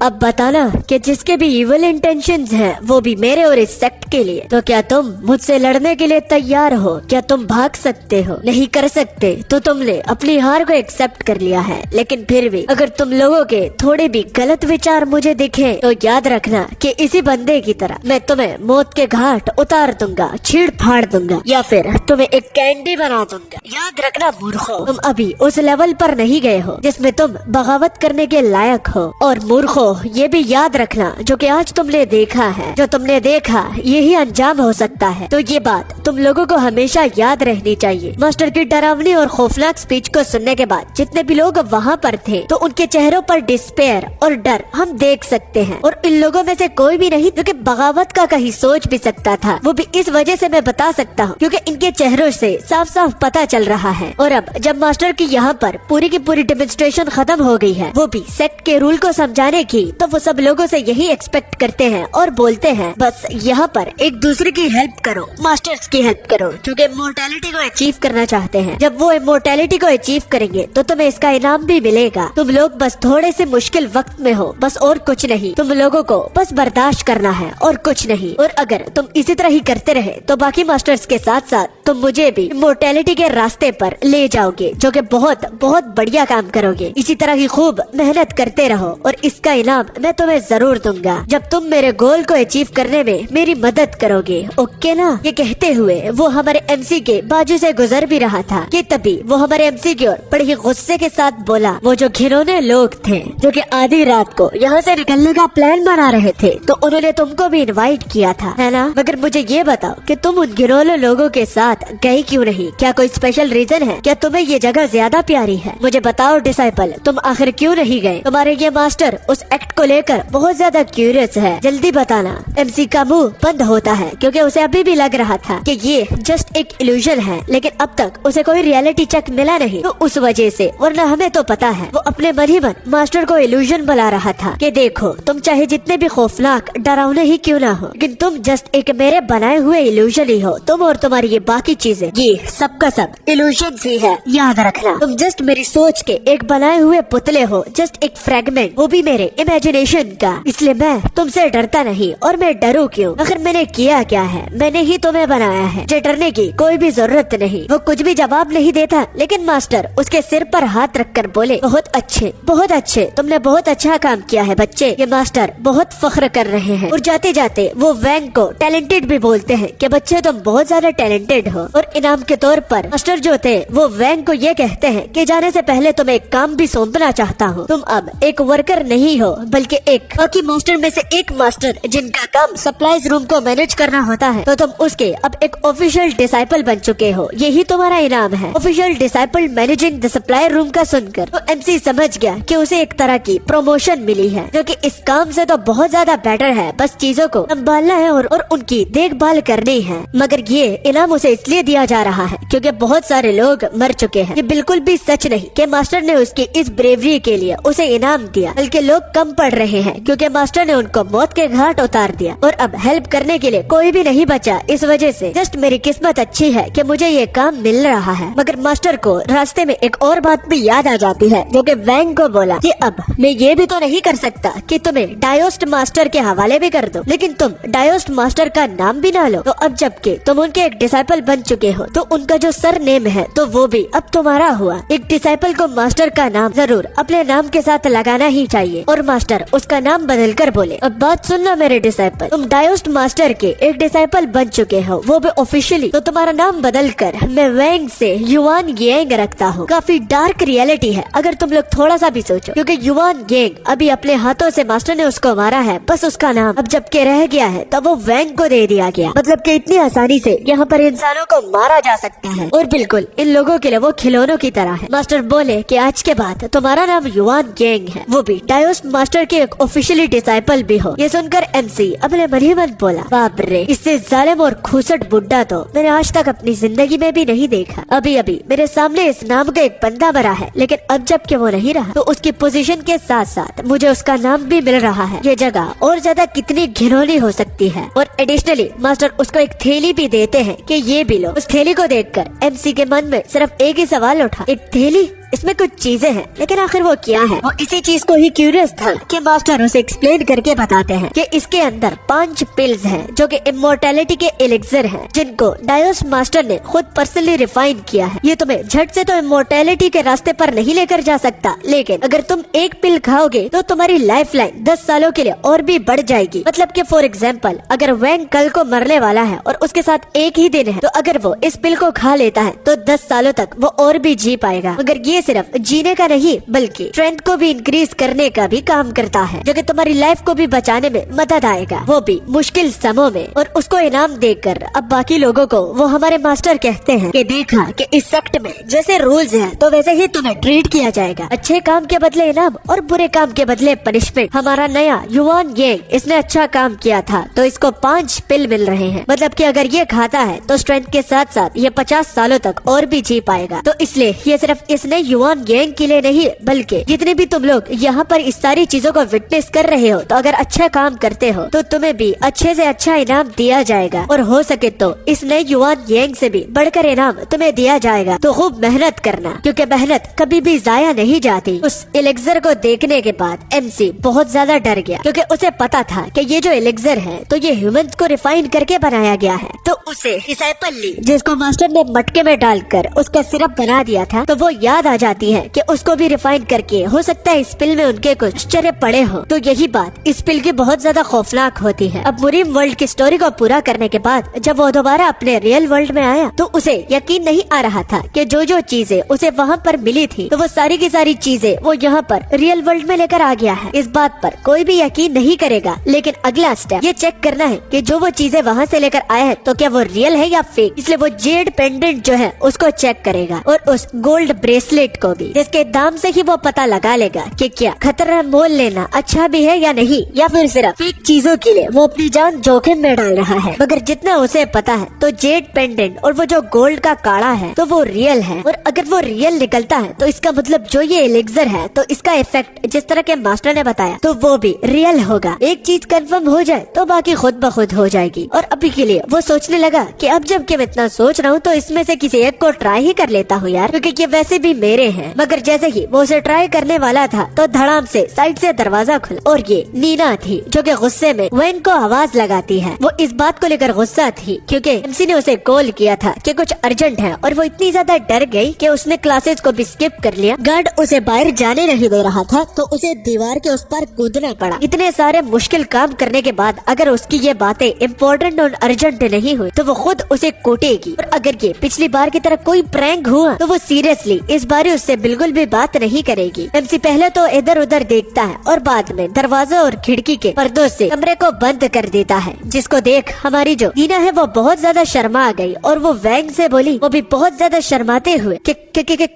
अब बताना कि जिसके भी इविल इंटेंशंस हैं वो भी मेरे और इस सेक्ट के लिए, तो क्या तुम मुझसे लड़ने के लिए तैयार हो? क्या तुम भाग सकते हो? नहीं कर सकते तो तुमने अपनी हार को एक्सेप्ट कर लिया है। लेकिन फिर भी अगर तुम लोगों के थोड़े भी गलत विचार मुझे दिखे तो याद रखना कि इसी बंदे की तरह मैं तुम्हें मौत के घाट उतार दूंगा, छीड़ फाड़ दूंगा, या फिर तुम्हें एक कैंडी बना दूंगा। याद रखना मूर्खो, तुम अभी उस लेवल पर नहीं गए हो जिसमें तुम बगावत करने के लायक हो। और मूर्खो, ये भी याद रखना जो कि आज तुमने देखा है, जो तुमने देखा यही अंजाम हो सकता है। तो ये बात तुम लोगों को हमेशा याद रहनी चाहिए। मास्टर की डरावनी और खौफनाक स्पीच को सुनने के बाद जितने भी लोग वहाँ पर थे, तो उनके चेहरों पर डिस्पेयर और डर हम देख सकते हैं। और इन लोगों में से कोई भी नहीं जो कि बगावत का कहीं सोच भी सकता था, वो भी इस वजह से मैं बता सकता हूँ क्योंकि इनके चेहरों से साफ साफ पता चल रहा है। और अब जब मास्टर की यहाँ पर पूरी की पूरी डेमोन्स्ट्रेशन खत्म हो गई है, वो भी सेक्ट के रूल को समझाने की, तो वो सब लोगों से यही एक्सपेक्ट करते हैं और बोलते हैं, बस यहाँ पर एक दूसरे की हेल्प करो, मास्टर्स की हेल्प करो, जो कि इमोर्टैलिटी को अचीव करना चाहते हैं। जब वो इमोर्टैलिटी को अचीव करेंगे तो तुम्हें इसका इनाम भी मिलेगा। तुम लोग बस थोड़े से मुश्किल वक्त में हो, बस और कुछ नहीं। तुम लोगों को बस बर्दाश्त करना है और कुछ नहीं। और अगर तुम इसी तरह ही करते रहे तो बाकी मास्टर्स के साथ साथ तुम मुझे भी इमोर्टैलिटी के रास्ते पर ले जाओगे, जो कि बहुत बहुत बढ़िया काम करोगे। इसी तरह ही खूब मेहनत करते रहो और इसका इनाम मैं तुम्हें जरूर दूंगा जब तुम मेरे गोल को अचीव करने में मेरी मदद करोगे, ओके ना? ये कहते हुए वो हमारे एमसी के बाजू से गुजर भी रहा था कि तभी वो हमारे एमसी की ओर बड़े ही गुस्से के साथ बोला, वो जो घिनौने लोग थे जो कि आधी रात को यहाँ से निकलने का प्लान बना रहे थे, तो उन्होंने तुमको भी इनवाइट किया था, है ना? मगर मुझे ये बताओ कि तुम उन घिनौने लोगों के साथ गए क्यों नहीं? क्या कोई स्पेशल रीजन है? क्या तुम्हें ये जगह ज्यादा प्यारी है? मुझे बताओ डिसाइपल, तुम आखिर क्यों नहीं गए? तुम्हारे ये मास्टर उस एक्ट को लेकर बहुत ज्यादा क्यूरियस है, जल्दी बताना। एमसी का मुंह बंद होता है क्योंकि उसे अभी भी लग रहा था कि ये जस्ट एक इल्यूजन है, लेकिन अब तक उसे कोई रियलिटी चेक मिला नहीं, तो उस वजह से, वरना हमें तो पता है वो अपने मन ही मन मास्टर को इल्यूजन बुला रहा था कि देखो तुम चाहे जितने भी खौफनाक डरावने ही क्यों ना हो, लेकिन तुम जस्ट एक मेरे बनाए हुए इल्यूजन ही हो। तुम और तुम्हारी ये बाकी चीजें, ये सब का सब इल्यूजन ही है, याद रखना। तुम जस्ट मेरी सोच के एक बनाए हुए पुतले हो, जस्ट एक फ्रेगमेंट, वो भी मेरे इमेजिनेशन का। इसलिए मैं तुमसे डरता नहीं। और मैं डरूं क्यों? आखिर मैंने किया क्या है? मैंने ही तुम्हें बनाया है, मुझे डरने की कोई भी जरूरत नहीं। वो कुछ भी जवाब नहीं देता, लेकिन मास्टर उसके सिर पर हाथ रखकर बोले, बहुत अच्छे, बहुत अच्छे, तुमने बहुत अच्छा काम किया है बच्चे। ये मास्टर बहुत फख्र कर रहे हैं। और जाते जाते वो वैंग को टैलेंटेड भी बोलते हैं कि बच्चे तुम बहुत ज्यादा टैलेंटेड हो। और इनाम के तौर पर मास्टर जो थे वो वैंग को ये कहते हैं कि जाने से पहले पहले तुम्हें एक काम भी सौंपना चाहता हूँ। तुम अब एक वर्कर नहीं हो बल्कि एक बाकी मास्टर में से एक मास्टर जिनका काम सप्लाईज रूम को मैनेज करना होता है। तो तुम उसके अब एक ऑफिशियल डिसाइपल बन चुके हो, यही तुम्हारा इनाम है। Official disciple managing the supply room का सुनकर तो MC समझ गया कि उसे एक तरह की प्रमोशन मिली है, जो कि इस काम से तो बहुत ज्यादा बेटर है। बस चीजों को संभालना है और उनकी देखभाल करनी है। मगर ये इनाम उसे इसलिए दिया जा रहा है क्योंकि बहुत सारे लोग मर चुके हैं। ये बिल्कुल भी सच नहीं कि मास्टर ने उसकी इस ब्रेवरी के लिए उसे इनाम दिया, बल्कि लोग कम पड़ रहे हैं क्योंकि मास्टर ने उनको मौत के घाट उतार दिया और अब हेल्प करने के लिए कोई भी नहीं बचा। इस वजह से जस्ट मेरी किस्मत अच्छी है कि मुझे ये काम मिल रहा है। मगर मास्टर को रास्ते में एक और बात भी याद आ जाती है, जो कि वैंग को बोला कि अब मैं ये भी तो नहीं कर सकता कि तुम्हें डायोस्ट मास्टर के हवाले भी कर दो, लेकिन तुम डायोस्ट मास्टर का नाम भी ना लो। तो अब जबकि तुम उनके एक डिसाइपल बन चुके हो तो उनका जो सर नेम है तो वो भी अब तुम्हारा हुआ। एक डिसाइपल को मास्टर का नाम जरूर अपने नाम के साथ लगाना ही चाहिए। और मास्टर उसका नाम बदल कर बोले, अब बात सुनना मेरे डिसाइपल, तुम डायोस्ट मास्टर के एक डिसाइपल बन चुके हो, वो भी ऑफिशियली। तो तुम्हारा नाम बदल कर मैं वैंग से युआन येंग रखता हूँ। काफी डार्क रियलिटी है अगर तुम लोग थोड़ा सा भी सोचो, क्योंकि युआन येंग अभी अपने हाथों से मास्टर ने उसको मारा है। बस उसका नाम अब जबकि रह गया है तब वो वैंग को दे दिया गया। मतलब कि इतनी आसानी से यहाँ पर इंसानों को मारा जा सकता है और बिल्कुल इन लोगों के लिए वो खिलौनों की तरह है। मास्टर बोले कि आज के बाद तुम्हारा नाम युआन येंग है, वो भी डायोस्ट मास्टर के एक ऑफिशियली डिसाइपल भी हो। ये सुनकर MC अपने मन ही मन बोला, बाप रे, इससे जालिम और खूसट बुड्ढा तो मैंने आज तक अपनी जिंदगी में भी नहीं देखा। अभी अभी मेरे सामने इस नाम का एक बंदा मरा है, लेकिन अब जबकि वो नहीं रहा तो उसकी पोजीशन के साथ साथ मुझे उसका नाम भी मिल रहा है। ये जगह और ज्यादा कितनी घिनौनी हो सकती है। और एडिशनली मास्टर उसको एक थैली भी देते हैं कि ये भी लो। उस थैली को देखकर MC के मन में सिर्फ एक ही सवाल उठा, एक थैली, इसमें कुछ चीजें हैं, लेकिन आखिर वो क्या है? वो इसी चीज को ही क्यूरियस था कि मास्टर उसे एक्सप्लेन करके बताते हैं कि इसके अंदर 5 पिल्स हैं जो कि इमोर्टैलिटी के एलिक्सर हैं, जिनको डायोस मास्टर ने खुद पर्सनली रिफाइन किया है। ये तुम्हें झट से तो इमोर्टैलिटी के रास्ते पर नहीं लेकर जा सकता, लेकिन अगर तुम एक पिल खाओगे तो तुम्हारी लाइफ लाइन 10 सालों के लिए और भी बढ़ जाएगी। मतलब कि फॉर एग्जाम्पल, अगर वैंग कल को मरने वाला है और उसके साथ एक ही दिन है, तो अगर वो इस पिल को खा लेता है तो 10 सालों तक वो और भी जी पाएगा। मगर ये सिर्फ जीने का नहीं बल्कि स्ट्रेंथ को भी इंक्रीज करने का भी काम करता है, जो कि तुम्हारी लाइफ को भी बचाने में मदद आएगा, वो भी मुश्किल समय में। और उसको इनाम देकर अब बाकी लोगों को वो हमारे मास्टर कहते हैं कि देखा कि इस सेक्ट में जैसे रूल्स हैं तो वैसे ही तुम्हें ट्रीट किया जाएगा। अच्छे काम के बदले इनाम और बुरे काम के बदले पनिशमेंट। हमारा नया युआन येंग, इसने अच्छा काम किया था तो इसको 5 पिल मिल रहे हैं। मतलब कि अगर ये खाता है तो स्ट्रेंथ के साथ साथ ये 50 सालों तक और भी जी पाएगा। तो इसलिए ये सिर्फ इसने युआन येंग के लिए नहीं बल्कि जितने भी तुम लोग यहाँ पर इस सारी चीजों को विटनेस कर रहे हो, तो अगर अच्छा काम करते हो तो तुम्हें भी अच्छे से अच्छा इनाम दिया जाएगा। और हो सके तो इस नए युआन येंग से भी बढ़कर इनाम तुम्हें दिया जाएगा। तो खूब मेहनत करना, क्योंकि मेहनत कभी भी जाया नहीं जाती। उस एलिक्सर को देखने के बाद MC बहुत ज्यादा डर गया, क्योंकि उसे पता था कि ये जो एलिक्सर है तो ये ह्यूमंस को रिफाइन करके बनाया गया है। तो उसे डिसाइपल ली, जिसको मास्टर ने मटके में डालकर उसका सिरप बना दिया था, तो वो याद आ जाती है कि उसको भी रिफाइन करके हो सकता है इस पिल में उनके कुछ आश्चर्य पड़े हो। तो यही बात इस पिल की बहुत ज्यादा खौफनाक होती है। अब मुरीम वर्ल्ड की स्टोरी को पूरा करने के बाद जब वो दोबारा अपने रियल वर्ल्ड में आया तो उसे यकीन नहीं आ रहा था कि जो जो चीजें उसे वहाँ पर मिली थी तो वो सारी की सारी चीजें वो यहाँ पर रियल वर्ल्ड में लेकर आ गया है। इस बात पर कोई भी यकीन नहीं करेगा, लेकिन अगला स्टेप ये चेक करना है कि जो वो चीजें वहाँ से लेकर आया है तो क्या वो रियल है या फेक। इसलिए वो जेड पेंडेंट जो है उसको चेक करेगा और उस गोल्ड ब्रेसलेट को भी, जिसके दाम से ही वो पता लगा लेगा कि क्या खतरा मोल लेना अच्छा भी है या नहीं, या फिर सिर्फ फेक चीजों के लिए वो अपनी जान जोखिम में डाल रहा है। मगर जितना उसे पता है तो जेड पेंडेंट और वो जो गोल्ड का काड़ा है तो वो रियल है। और अगर वो रियल निकलता है तो इसका मतलब जो ये एलिक्सर है तो इसका इफेक्ट जिस तरह के मास्टर ने बताया तो वो भी रियल होगा। एक चीज कंफर्म हो जाए तो बाकी खुद ब खुद हो जाएगी। और अभी के लिए वो सोचने लगा कि अब जब कि मैं इतना सोच रहा हूँ तो इसमें से किसी एक को ट्राई ही कर लेता हूँ यार, क्योंकि ये वैसे भी मेरे हैं। मगर जैसे ही वो उसे ट्राई करने वाला था तो धड़ाम से साइड से दरवाजा खुला और ये नीना थी, जो कि गुस्से में वैंग को आवाज लगाती है। वो इस बात को लेकर गुस्सा थी क्योंकि MC ने उसे कॉल किया था कि कुछ अर्जेंट है, और वो इतनी ज्यादा डर गई कि उसने क्लासेस को भी स्किप कर लिया। गार्ड उसे बाहर जाने नहीं दे रहा था तो उसे दीवार के उस पर कूदना पड़ा। इतने सारे मुश्किल काम करने के बाद अगर उसकी ये बातें इम्पोर्टेंट ऑन अर्जेंट नहीं हुई तो वो खुद उसे कोटेगी, और अगर ये पिछली बार की तरह कोई प्रैंक हुआ तो वो सीरियसली इस बार उससे बिल्कुल भी बात नहीं करेगी। एमसी पहले तो इधर उधर देखता है और बाद में दरवाजा और खिड़की के पर्दों से कमरे को बंद कर देता है, जिसको देख हमारी जो नीना है वो बहुत ज्यादा शर्मा गई और वो वैंग से बोली, वो भी बहुत ज्यादा शर्माते हुए कि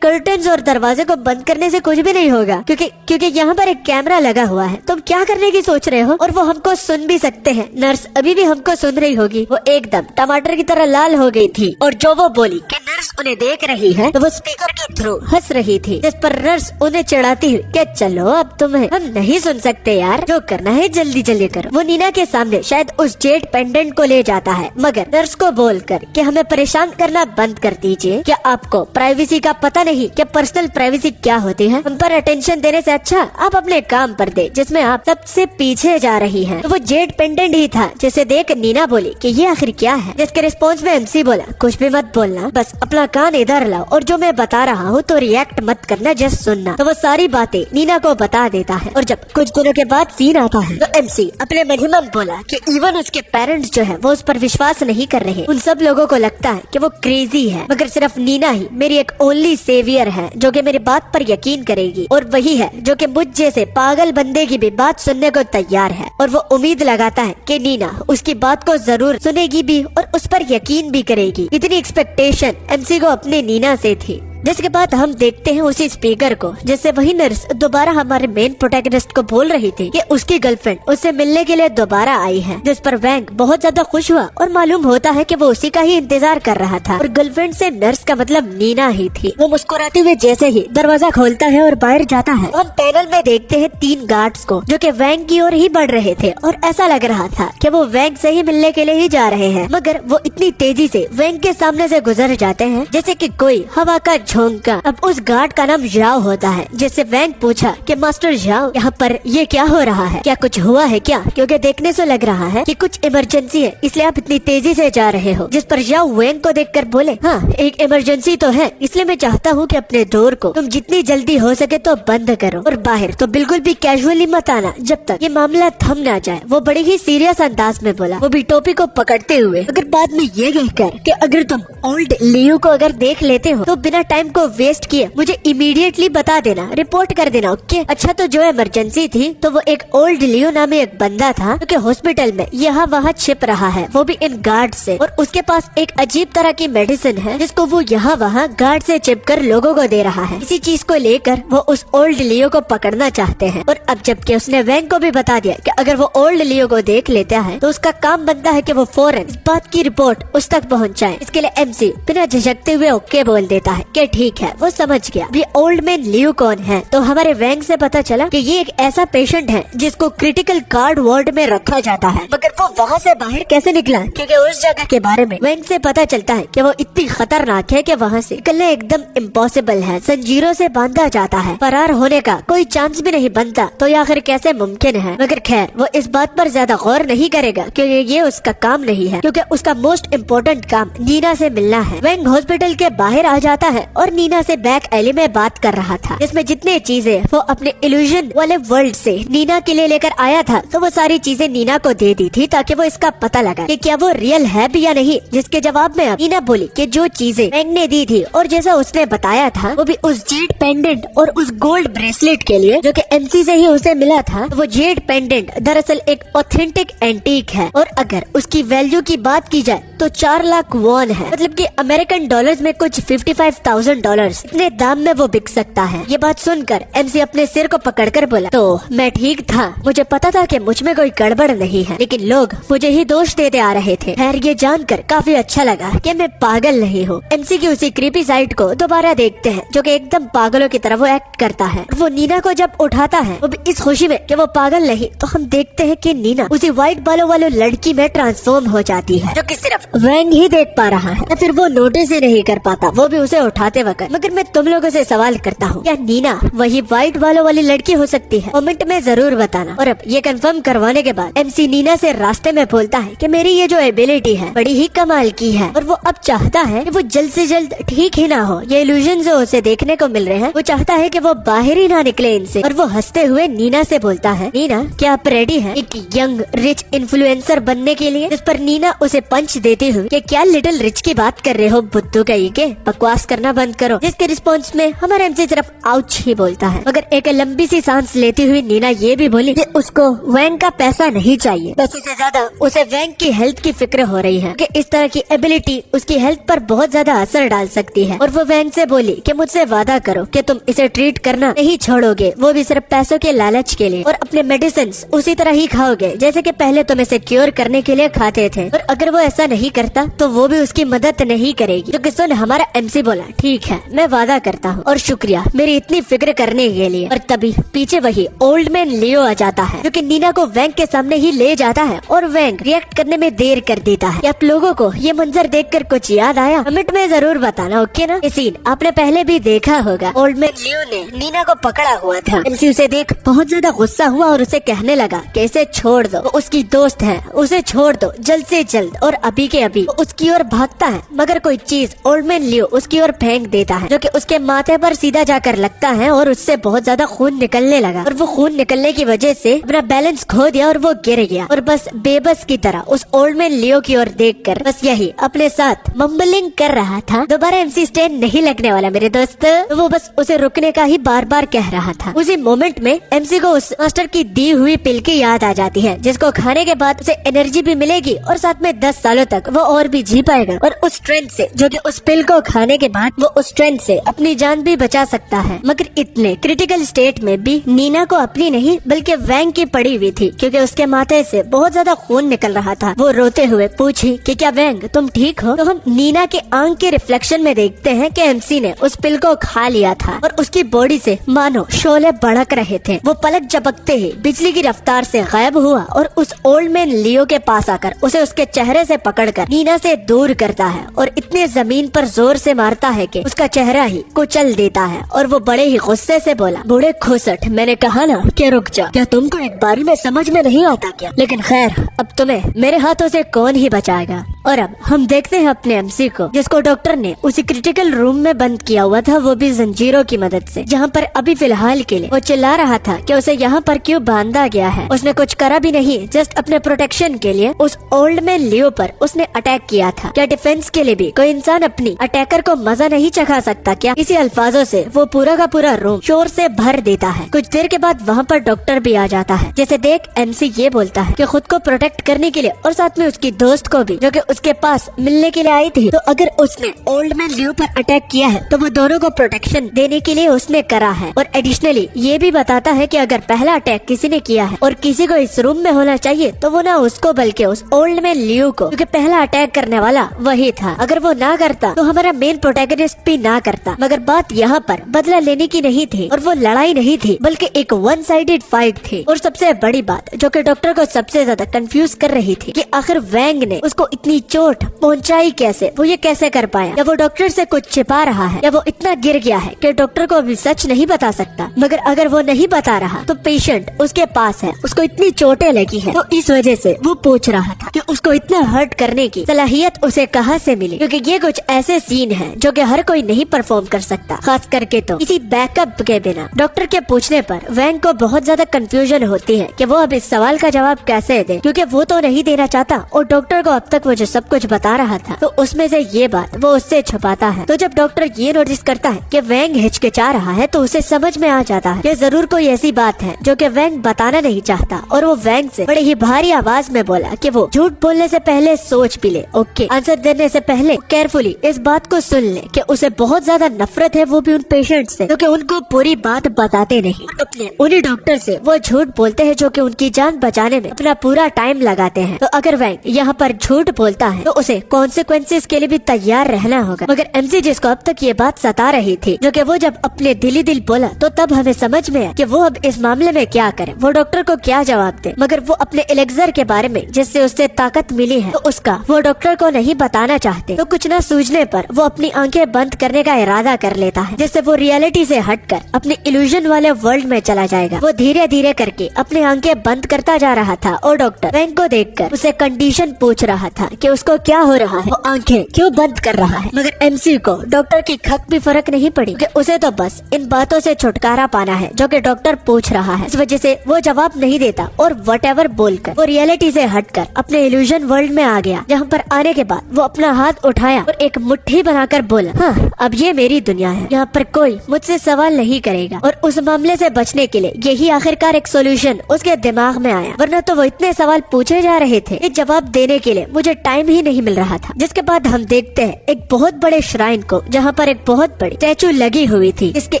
कर्टन्स और दरवाजे को बंद करने से कुछ भी नहीं होगा, क्योंकि यहाँ पर एक कैमरा लगा हुआ है, तुम क्या करने की सोच रहे हो, और वो हमको सुन भी सकते हैं। नर्स अभी भी हमको सुन रही होगी। वो एकदम टमाटर की तरह लाल हो गई थी और जो वो बोली कि नर्स उन्हें देख रही है तो वो स्पीकर के थ्रू हंस रही थी, जिस पर नर्स उन्हें चिढ़ाती हुई कि चलो अब तुम्हें हम नहीं सुन सकते यार, जो करना है जल्दी जल्दी करो। वो नीना के सामने शायद उस जेड पेंडेंट को ले जाता है, मगर नर्स को बोलकर कि हमें परेशान करना बंद कर दीजिए, क्या आपको प्राइवेसी का पता नहीं कि पर्सनल प्राइवेसी क्या होती है? हम पर अटेंशन देने से अच्छा आप अपने काम पर दे जिसमें आप सबसे पीछे जा रही हैं। तो वो जेड पेंडेंट ही था, जिसे देख नीना बोली कि ये आखिर क्या है, जिसके रिस्पॉन्स में एमसी बोला, कुछ भी मत बोलना, बस अपना कान इधर लाओ और जो मैं बता रहा हूँ तो रिएक्ट मत करना, जस्ट सुनना। तो वो सारी बातें नीना को बता देता है और जब कुछ दिनों के बाद सीन आता है तो एमसी अपने मन ही मन बोला कि इवन उसके पेरेंट्स जो है वो उस पर विश्वास नहीं कर रहे। उन सब लोगों को लगता है कि वो क्रेजी है, मगर सिर्फ नीना ही मेरी एक ओनली सेवियर है जो कि मेरी बात पर यकीन करेगी, और वही है जो कि मुझ जैसे पागल बंदे की भी बात सुनने को तैयार है। और वो उम्मीद लगाता है कि नीना उसकी बात को जरूर सुनेगी भी और उस पर यकीन भी करेगी। इतनी एक्सपेक्टेशन एमसी को अपने नीना से थी। जिसके बाद हम देखते हैं उसी स्पीकर को, जिससे वही नर्स दोबारा हमारे मेन प्रोटैगनिस्ट को बोल रही थी कि उसकी गर्लफ्रेंड उससे मिलने के लिए दोबारा आई है, जिस पर वैंग बहुत ज्यादा खुश हुआ और मालूम होता है कि वो उसी का ही इंतजार कर रहा था और गर्लफ्रेंड से नर्स का मतलब नीना ही थी। वो मुस्कुराते हुए जैसे ही दरवाजा खोलता है और बाहर जाता है, हम पैनल में देखते हैं 3 गार्ड्स को जो कि वैंग की ओर ही बढ़ रहे थे और ऐसा लग रहा था कि वो वैंग से ही मिलने के लिए ही जा रहे हैं, मगर वो इतनी तेजी से वैंग के सामने से गुजर जाते हैं जैसे कि कोई हवा का झोंका। अब उस गार्ड का नाम जाओ होता है, जिससे वैंग पूछा कि मास्टर जाओ, यहाँ पर ये क्या हो रहा है, क्या कुछ हुआ है क्या, क्योंकि देखने से लग रहा है कि कुछ इमरजेंसी है इसलिए आप इतनी तेजी से जा रहे हो। जिस पर जाओ वैंग को देखकर बोले, हाँ एक इमरजेंसी तो है, इसलिए मैं चाहता हूँ कि अपने डोर को तुम जितनी जल्दी हो सके तो बंद करो और बाहर तो बिल्कुल भी कैजुअली मत आना जब तक ये मामला थम ना जाए। वो बड़े ही सीरियस अंदाज में बोला, वो भी टोपी को पकड़ते हुए, अगर बाद में ये कहकर कि अगर तुम ओल्ड लियो को अगर देख लेते हो तो बिना टाइम को वेस्ट किए मुझे इमीडिएटली बता देना, रिपोर्ट कर देना, ओके? अच्छा, तो जो इमरजेंसी थी तो वो एक ओल्ड लियो नामे एक बंदा था जो कि हॉस्पिटल में यहाँ वहाँ छिप रहा है, वो भी इन गार्ड से, और उसके पास एक अजीब तरह की मेडिसिन है जिसको वो यहाँ वहाँ गार्ड से चिपकर लोगों को दे रहा है। इसी चीज को लेकर वो उस ओल्ड लियो को पकड़ना चाहते हैं, और अब जबकि उसने वैंग को भी बता दिया कि अगर वो ओल्ड लियो को देख लेता है तो उसका काम बनता है कि वो फौरन इस बात की रिपोर्ट उस तक पहुँचाए। इसके लिए एमसी बिना झिझकते हुए ओके बोल देता है कि ठीक है, वो समझ गया। ये ओल्ड मैन लियो कौन है? तो हमारे वैंग से पता चला कि ये एक ऐसा पेशेंट है जिसको क्रिटिकल कार्ड वार्ड में रखा जाता है, मगर वो वहाँ से बाहर कैसे निकला? क्योंकि उस जगह के बारे में वैंग से पता चलता है कि वो इतनी खतरनाक है कि वहाँ से निकलना एकदम इम्पॉसिबल है, जंजीरों से बांधा जाता है, फरार होने का कोई चांस भी नहीं बनता, तो ये आखिर कैसे मुमकिन है? मगर खैर वो इस बात पर ज्यादा गौर नहीं करेगा क्योंकि ये उसका काम नहीं है, क्योंकि उसका मोस्ट इम्पोर्टेंट काम नीना से मिलना है। वैंग हॉस्पिटल के बाहर आ जाता है और नीना से बैक एली में बात कर रहा था, जिसमें जितने चीजें वो अपने इल्यूजन वाले वर्ल्ड से नीना के लिए लेकर आया था तो वो सारी चीजें नीना को दे दी थी ताकि वो इसका पता लगा कि क्या वो रियल है भी या नहीं। जिसके जवाब में अब नीना बोली कि जो चीजें वैंग ने दी थी और जैसा उसने बताया था वो भी उस जेड पेंडेंट और उस गोल्ड ब्रेसलेट के लिए जो कि एमसी से ही उसे मिला था। वो जेड पेंडेंट दरअसल एक ऑथेंटिक एंटीक है और अगर उसकी वैल्यू की बात की जाए तो 4 लाख वॉन है, मतलब कि अमेरिकन डॉलर्स में कुछ $55,000 इतने दाम में वो बिक सकता है। ये बात सुनकर एमसी अपने सिर को पकड़कर बोला, तो मैं ठीक था, मुझे पता था कि मुझ में कोई गड़बड़ नहीं है, लेकिन लोग मुझे ही दोष देते आ रहे थे। खैर ये जानकर काफी अच्छा लगा कि मैं पागल नहीं हूँ। एमसी की उसी क्रीपी साइड को दोबारा देखते हैं जो कि एकदम पागलों की तरह वो एक्ट करता है। वो नीना को जब उठाता है वो भी इस खुशी में कि वो पागल नहीं, तो हम देखते हैं कि नीना उसी व्हाइट बालों वाली लड़की में ट्रांसफॉर्म हो जाती है जो कि सिर्फ वैंग ही देख पा रहा है, या फिर वो नोटिस ही नहीं कर पाता। वो भी उसे उठाते बोलते वक्त, मगर मैं तुम लोगों से सवाल करता हूँ, क्या नीना वही व्हाइट बालों वाली लड़की हो सकती है? कमेंट में जरूर बताना। और अब ये कंफर्म करवाने के बाद MC नीना से रास्ते में बोलता है कि मेरी ये जो एबिलिटी है बड़ी ही कमाल की है, और वो अब चाहता है कि वो जल्द से जल्द ठीक ही ना हो। ये इल्यूजन जो उसे देखने को मिल रहे हैं, वो चाहता है कि वो बाहर ही ना निकले इनसे। और वो हंसते हुए नीना से बोलता है, नीना क्या आप रेडी हैं एक यंग रिच इन्फ्लुएंसर बनने के लिए? जिस पर नीना उसे पंच देती हुई कि क्या लिटिल रिच की बात कर रहे हो बुद्धू कहीं के, बकवास करना बंद करो। जिसके रिस्पॉन्स में हमारा MC सिर्फ आउच ही बोलता है। मगर एक लंबी सी सांस लेती हुई नीना ये भी बोली कि उसको वैंग का पैसा नहीं चाहिए, बस इससे ज्यादा उसे वैंग की हेल्थ की फिक्र हो रही है कि इस तरह की एबिलिटी उसकी हेल्थ पर बहुत ज्यादा असर डाल सकती है। और वो वैंग से बोली कि मुझसे वादा करो कि तुम इसे ट्रीट करना नहीं छोड़ोगे, वो भी सिर्फ पैसों के लालच के लिए, और अपने मेडिसिन उसी तरह ही खाओगे जैसे कि पहले तुम इसे क्योर करने के लिए खाते थे। और अगर वो ऐसा नहीं करता तो वो भी उसकी मदद नहीं करेगी। क्योंकि सुन, हमारा MC बोला ठीक है मैं वादा करता हूँ और शुक्रिया मेरी इतनी फिक्र करने के लिए। और तभी पीछे वही ओल्ड मैन लियो आ जाता है, जो कि नीना को वैंग के सामने ही ले जाता है। और वैंग रिएक्ट करने में देर कर देता है। आप लोगों को ये मंजर देखकर कुछ याद आया? कमेंट में जरूर बताना, ओके ना? ये सीन आपने पहले भी देखा होगा। ओल्ड मैन लियो ने नीना को पकड़ा हुआ था। MC उसे देख बहुत ज्यादा गुस्सा हुआ और उसे कहने लगा कि इसे छोड़ दो, वो उसकी दोस्त है, उसे छोड़ दो जल्द से जल्द। और अभी के अभी उसकी ओर भागता है, मगर कोई चीज ओल्ड मैन लियो उसकी ओर फेंक देता है, जो कि उसके माथे पर सीधा जाकर लगता है और उससे बहुत ज्यादा खून निकलने लगा। और वो खून निकलने की वजह से अपना बैलेंस खो दिया और वो गिर गया। और बस बेबस की तरह उस ओल्ड मैन लियो की ओर देखकर बस यही अपने साथ मम्बलिंग कर रहा था। दोबारा MC स्टैंड नहीं लगने वाला मेरे दोस्त। तो वो बस उसे रुकने का ही बार बार कह रहा था। उसी मोमेंट में MC को उस मास्टर की दी हुई पिल की याद आ जाती है, जिसको खाने के बाद उसे एनर्जी भी मिलेगी और साथ में 10 सालों तक वो और भी जी पाएगा। और उस स्ट्रेंथ से, जो कि उस पिल को खाने के बाद वो उस स्ट्रेंथ से अपनी जान भी बचा सकता है। मगर इतने क्रिटिकल स्टेट में भी नीना को अपनी नहीं बल्कि वैंग की पड़ी हुई थी, क्योंकि उसके माथे से बहुत ज्यादा खून निकल रहा था। वो रोते हुए पूछी कि क्या वैंग तुम ठीक हो? तो हम नीना के आंख के रिफ्लेक्शन में देखते हैं कि MC ने उस पिल को खा लिया था और उसकी बॉडी से मानो शोले भड़क रहे थे। वो पलक झपकते ही बिजली की रफ्तार से गायब हुआ और उस ओल्ड मैन लियो के पास आकर उसे उसके चेहरे से पकड़कर नीना से दूर करता है और इतने जमीन पर जोर से मारता है कि उसका चेहरा ही कुचल देता है। और वो बड़े ही गुस्से से बोला, बूढ़े खुसट, मैंने कहा ना कि रुक जा, क्या तुमको एक बारी में समझ में नहीं आता क्या? लेकिन खैर, अब तुम्हें मेरे हाथों से कौन ही बचाएगा। और अब हम देखते हैं अपने MC को, जिसको डॉक्टर ने उसी क्रिटिकल रूम में बंद किया हुआ था, वो भी जंजीरों की मदद से, जहाँ पर अभी फिलहाल के लिए वो चिल्ला रहा था कि उसे यहाँ पर क्यों बांधा गया है। उसने कुछ करा भी नहीं, जस्ट अपने प्रोटेक्शन के लिए उस ओल्ड मैन लियो पर उसने अटैक किया था। क्या डिफेंस के लिए भी कोई इंसान अपनी अटैकर को मजा नहीं चखा सकता क्या? इसी अल्फाजों से वो पूरा का पूरा रूम शोर से भर देता है। कुछ देर के बाद वहाँ पर डॉक्टर भी आ जाता है, जैसे देख MC ये बोलता है कि खुद को प्रोटेक्ट करने के लिए और साथ में उसकी दोस्त को भी, जो कि उसके पास मिलने के लिए आई थी, तो अगर उसने ओल्ड मैन लियो पर अटैक किया है तो वो दोनों को प्रोटेक्शन देने के लिए उसने करा है। और एडिशनली ये भी बताता है कि अगर पहला अटैक किसी ने किया है और किसी को इस रूम में होना चाहिए तो वो ना उसको बल्कि उस ओल्ड मैन लियो को, क्योंकि पहला अटैक करने वाला वही था। अगर वो ना करता तो हमारा मेन प्रोटैगनिस्ट भी ना करता। मगर बात यहाँ पर बदला लेने की नहीं थी और वो लड़ाई नहीं थी, बल्कि एक वन साइडेड फाइट थी। और सबसे बड़ी बात जो कि डॉक्टर को सबसे ज्यादा कंफ्यूज कर रही थी कि आखिर वैंग ने उसको इतनी चोट पहुंचाई कैसे, वो ये कैसे कर पाया? या वो डॉक्टर से कुछ छिपा रहा है, या वो इतना गिर गया है कि डॉक्टर को अभी सच नहीं बता सकता। मगर अगर वो नहीं बता रहा तो पेशेंट उसके पास है, उसको इतनी चोटें लगी है, तो इस वजह से वो पूछ रहा था कि उसको इतना हर्ट करने की सलाहियत उसे कहाँ से मिली। क्योंकि ये कुछ ऐसे सीन है जो कि हर कोई नहीं परफॉर्म कर सकता, खास करके तो किसी बैकअप के बिना। डॉक्टर के पूछने पर वैंग को बहुत ज्यादा कंफ्यूजन होती है कि वो अब इस सवाल का जवाब कैसे दे, क्योंकि वो तो नहीं देना चाहता और डॉक्टर को अब तक वो जो सब कुछ बता रहा था तो उसमें से ये बात वो उससे छुपाता है। तो जब डॉक्टर ये नोटिस करता है कि वैंग हिचकिचा रहा है तो उसे समझ में आ जाता है कि जरूर कोई ऐसी बात है जो कि वैंग बताना नहीं चाहता। और वो वैंग से बड़े ही भारी आवाज में बोला कि वो झूठ बोलने से पहले सोच भी ले, ओके? आंसर देने से पहले केयरफुली इस बात को सुन ले कि उसे बहुत ज्यादा नफरत है, वो भी उन पेशेंट से, क्योंकि उनको पूरी बात बताते नहीं। अपने उन्हीं डॉक्टर से वो झूठ बोलते हैं जो कि उनकी जान बचाने में अपना पूरा टाइम लगाते हैं। तो अगर वैंग यहाँ पर झूठ बोलता बोलता है तो उसे कॉन्सिक्वेंसेस के लिए भी तैयार रहना होगा। मगर एमसी जिसको अब तक ये बात सता रही थी, जो कि वो जब अपने दिल ही दिल बोला तो तब हमें समझ में आया कि वो अब इस मामले में क्या करे, वो डॉक्टर को क्या जवाब दे। मगर वो अपने एलेक्सर के बारे में जिससे उससे ताकत मिली है तो उसका वो डॉक्टर को नहीं बताना चाहते। तो कुछ न सूझने पर वो अपनी आंखें बंद करने का इरादा कर लेता है, जिससे वो रियलिटी से हटकर अपने इल्यूजन वाले वर्ल्ड में चला जाएगा। वो धीरे धीरे करके अपनी आंखें बंद करता जा रहा था और डॉक्टर वैंग को देखकर उसे कंडीशन पूछ रहा था कि उसको क्या हो रहा है, वो आंखें क्यों बंद कर रहा है। मगर एमसी को डॉक्टर की खत भी फर्क नहीं पड़ी कि उसे तो बस इन बातों से छुटकारा पाना है जो कि डॉक्टर पूछ रहा है। इस वजह से वो जवाब नहीं देता और वटेवर बोलकर वो रियलिटी से हटकर अपने इल्यूजन वर्ल्ड में आ गया, जहाँ पर आने के बाद वो अपना हाथ उठाया और एक मुट्ठी बनाकर बोला, हाँ अब ये मेरी दुनिया है, यहाँ पर कोई मुझसे सवाल नहीं करेगा। और उस मामले से बचने के लिए यही आखिरकार एक सोल्यूशन उसके दिमाग में आया, वरना तो वो इतने सवाल पूछे जा रहे थे कि जवाब देने के लिए मुझे टाइम ही नहीं मिल रहा था। जिसके बाद हम देखते हैं एक बहुत बड़े श्राइन को, जहाँ पर एक बहुत बड़ी स्टैचू लगी हुई थी। इसके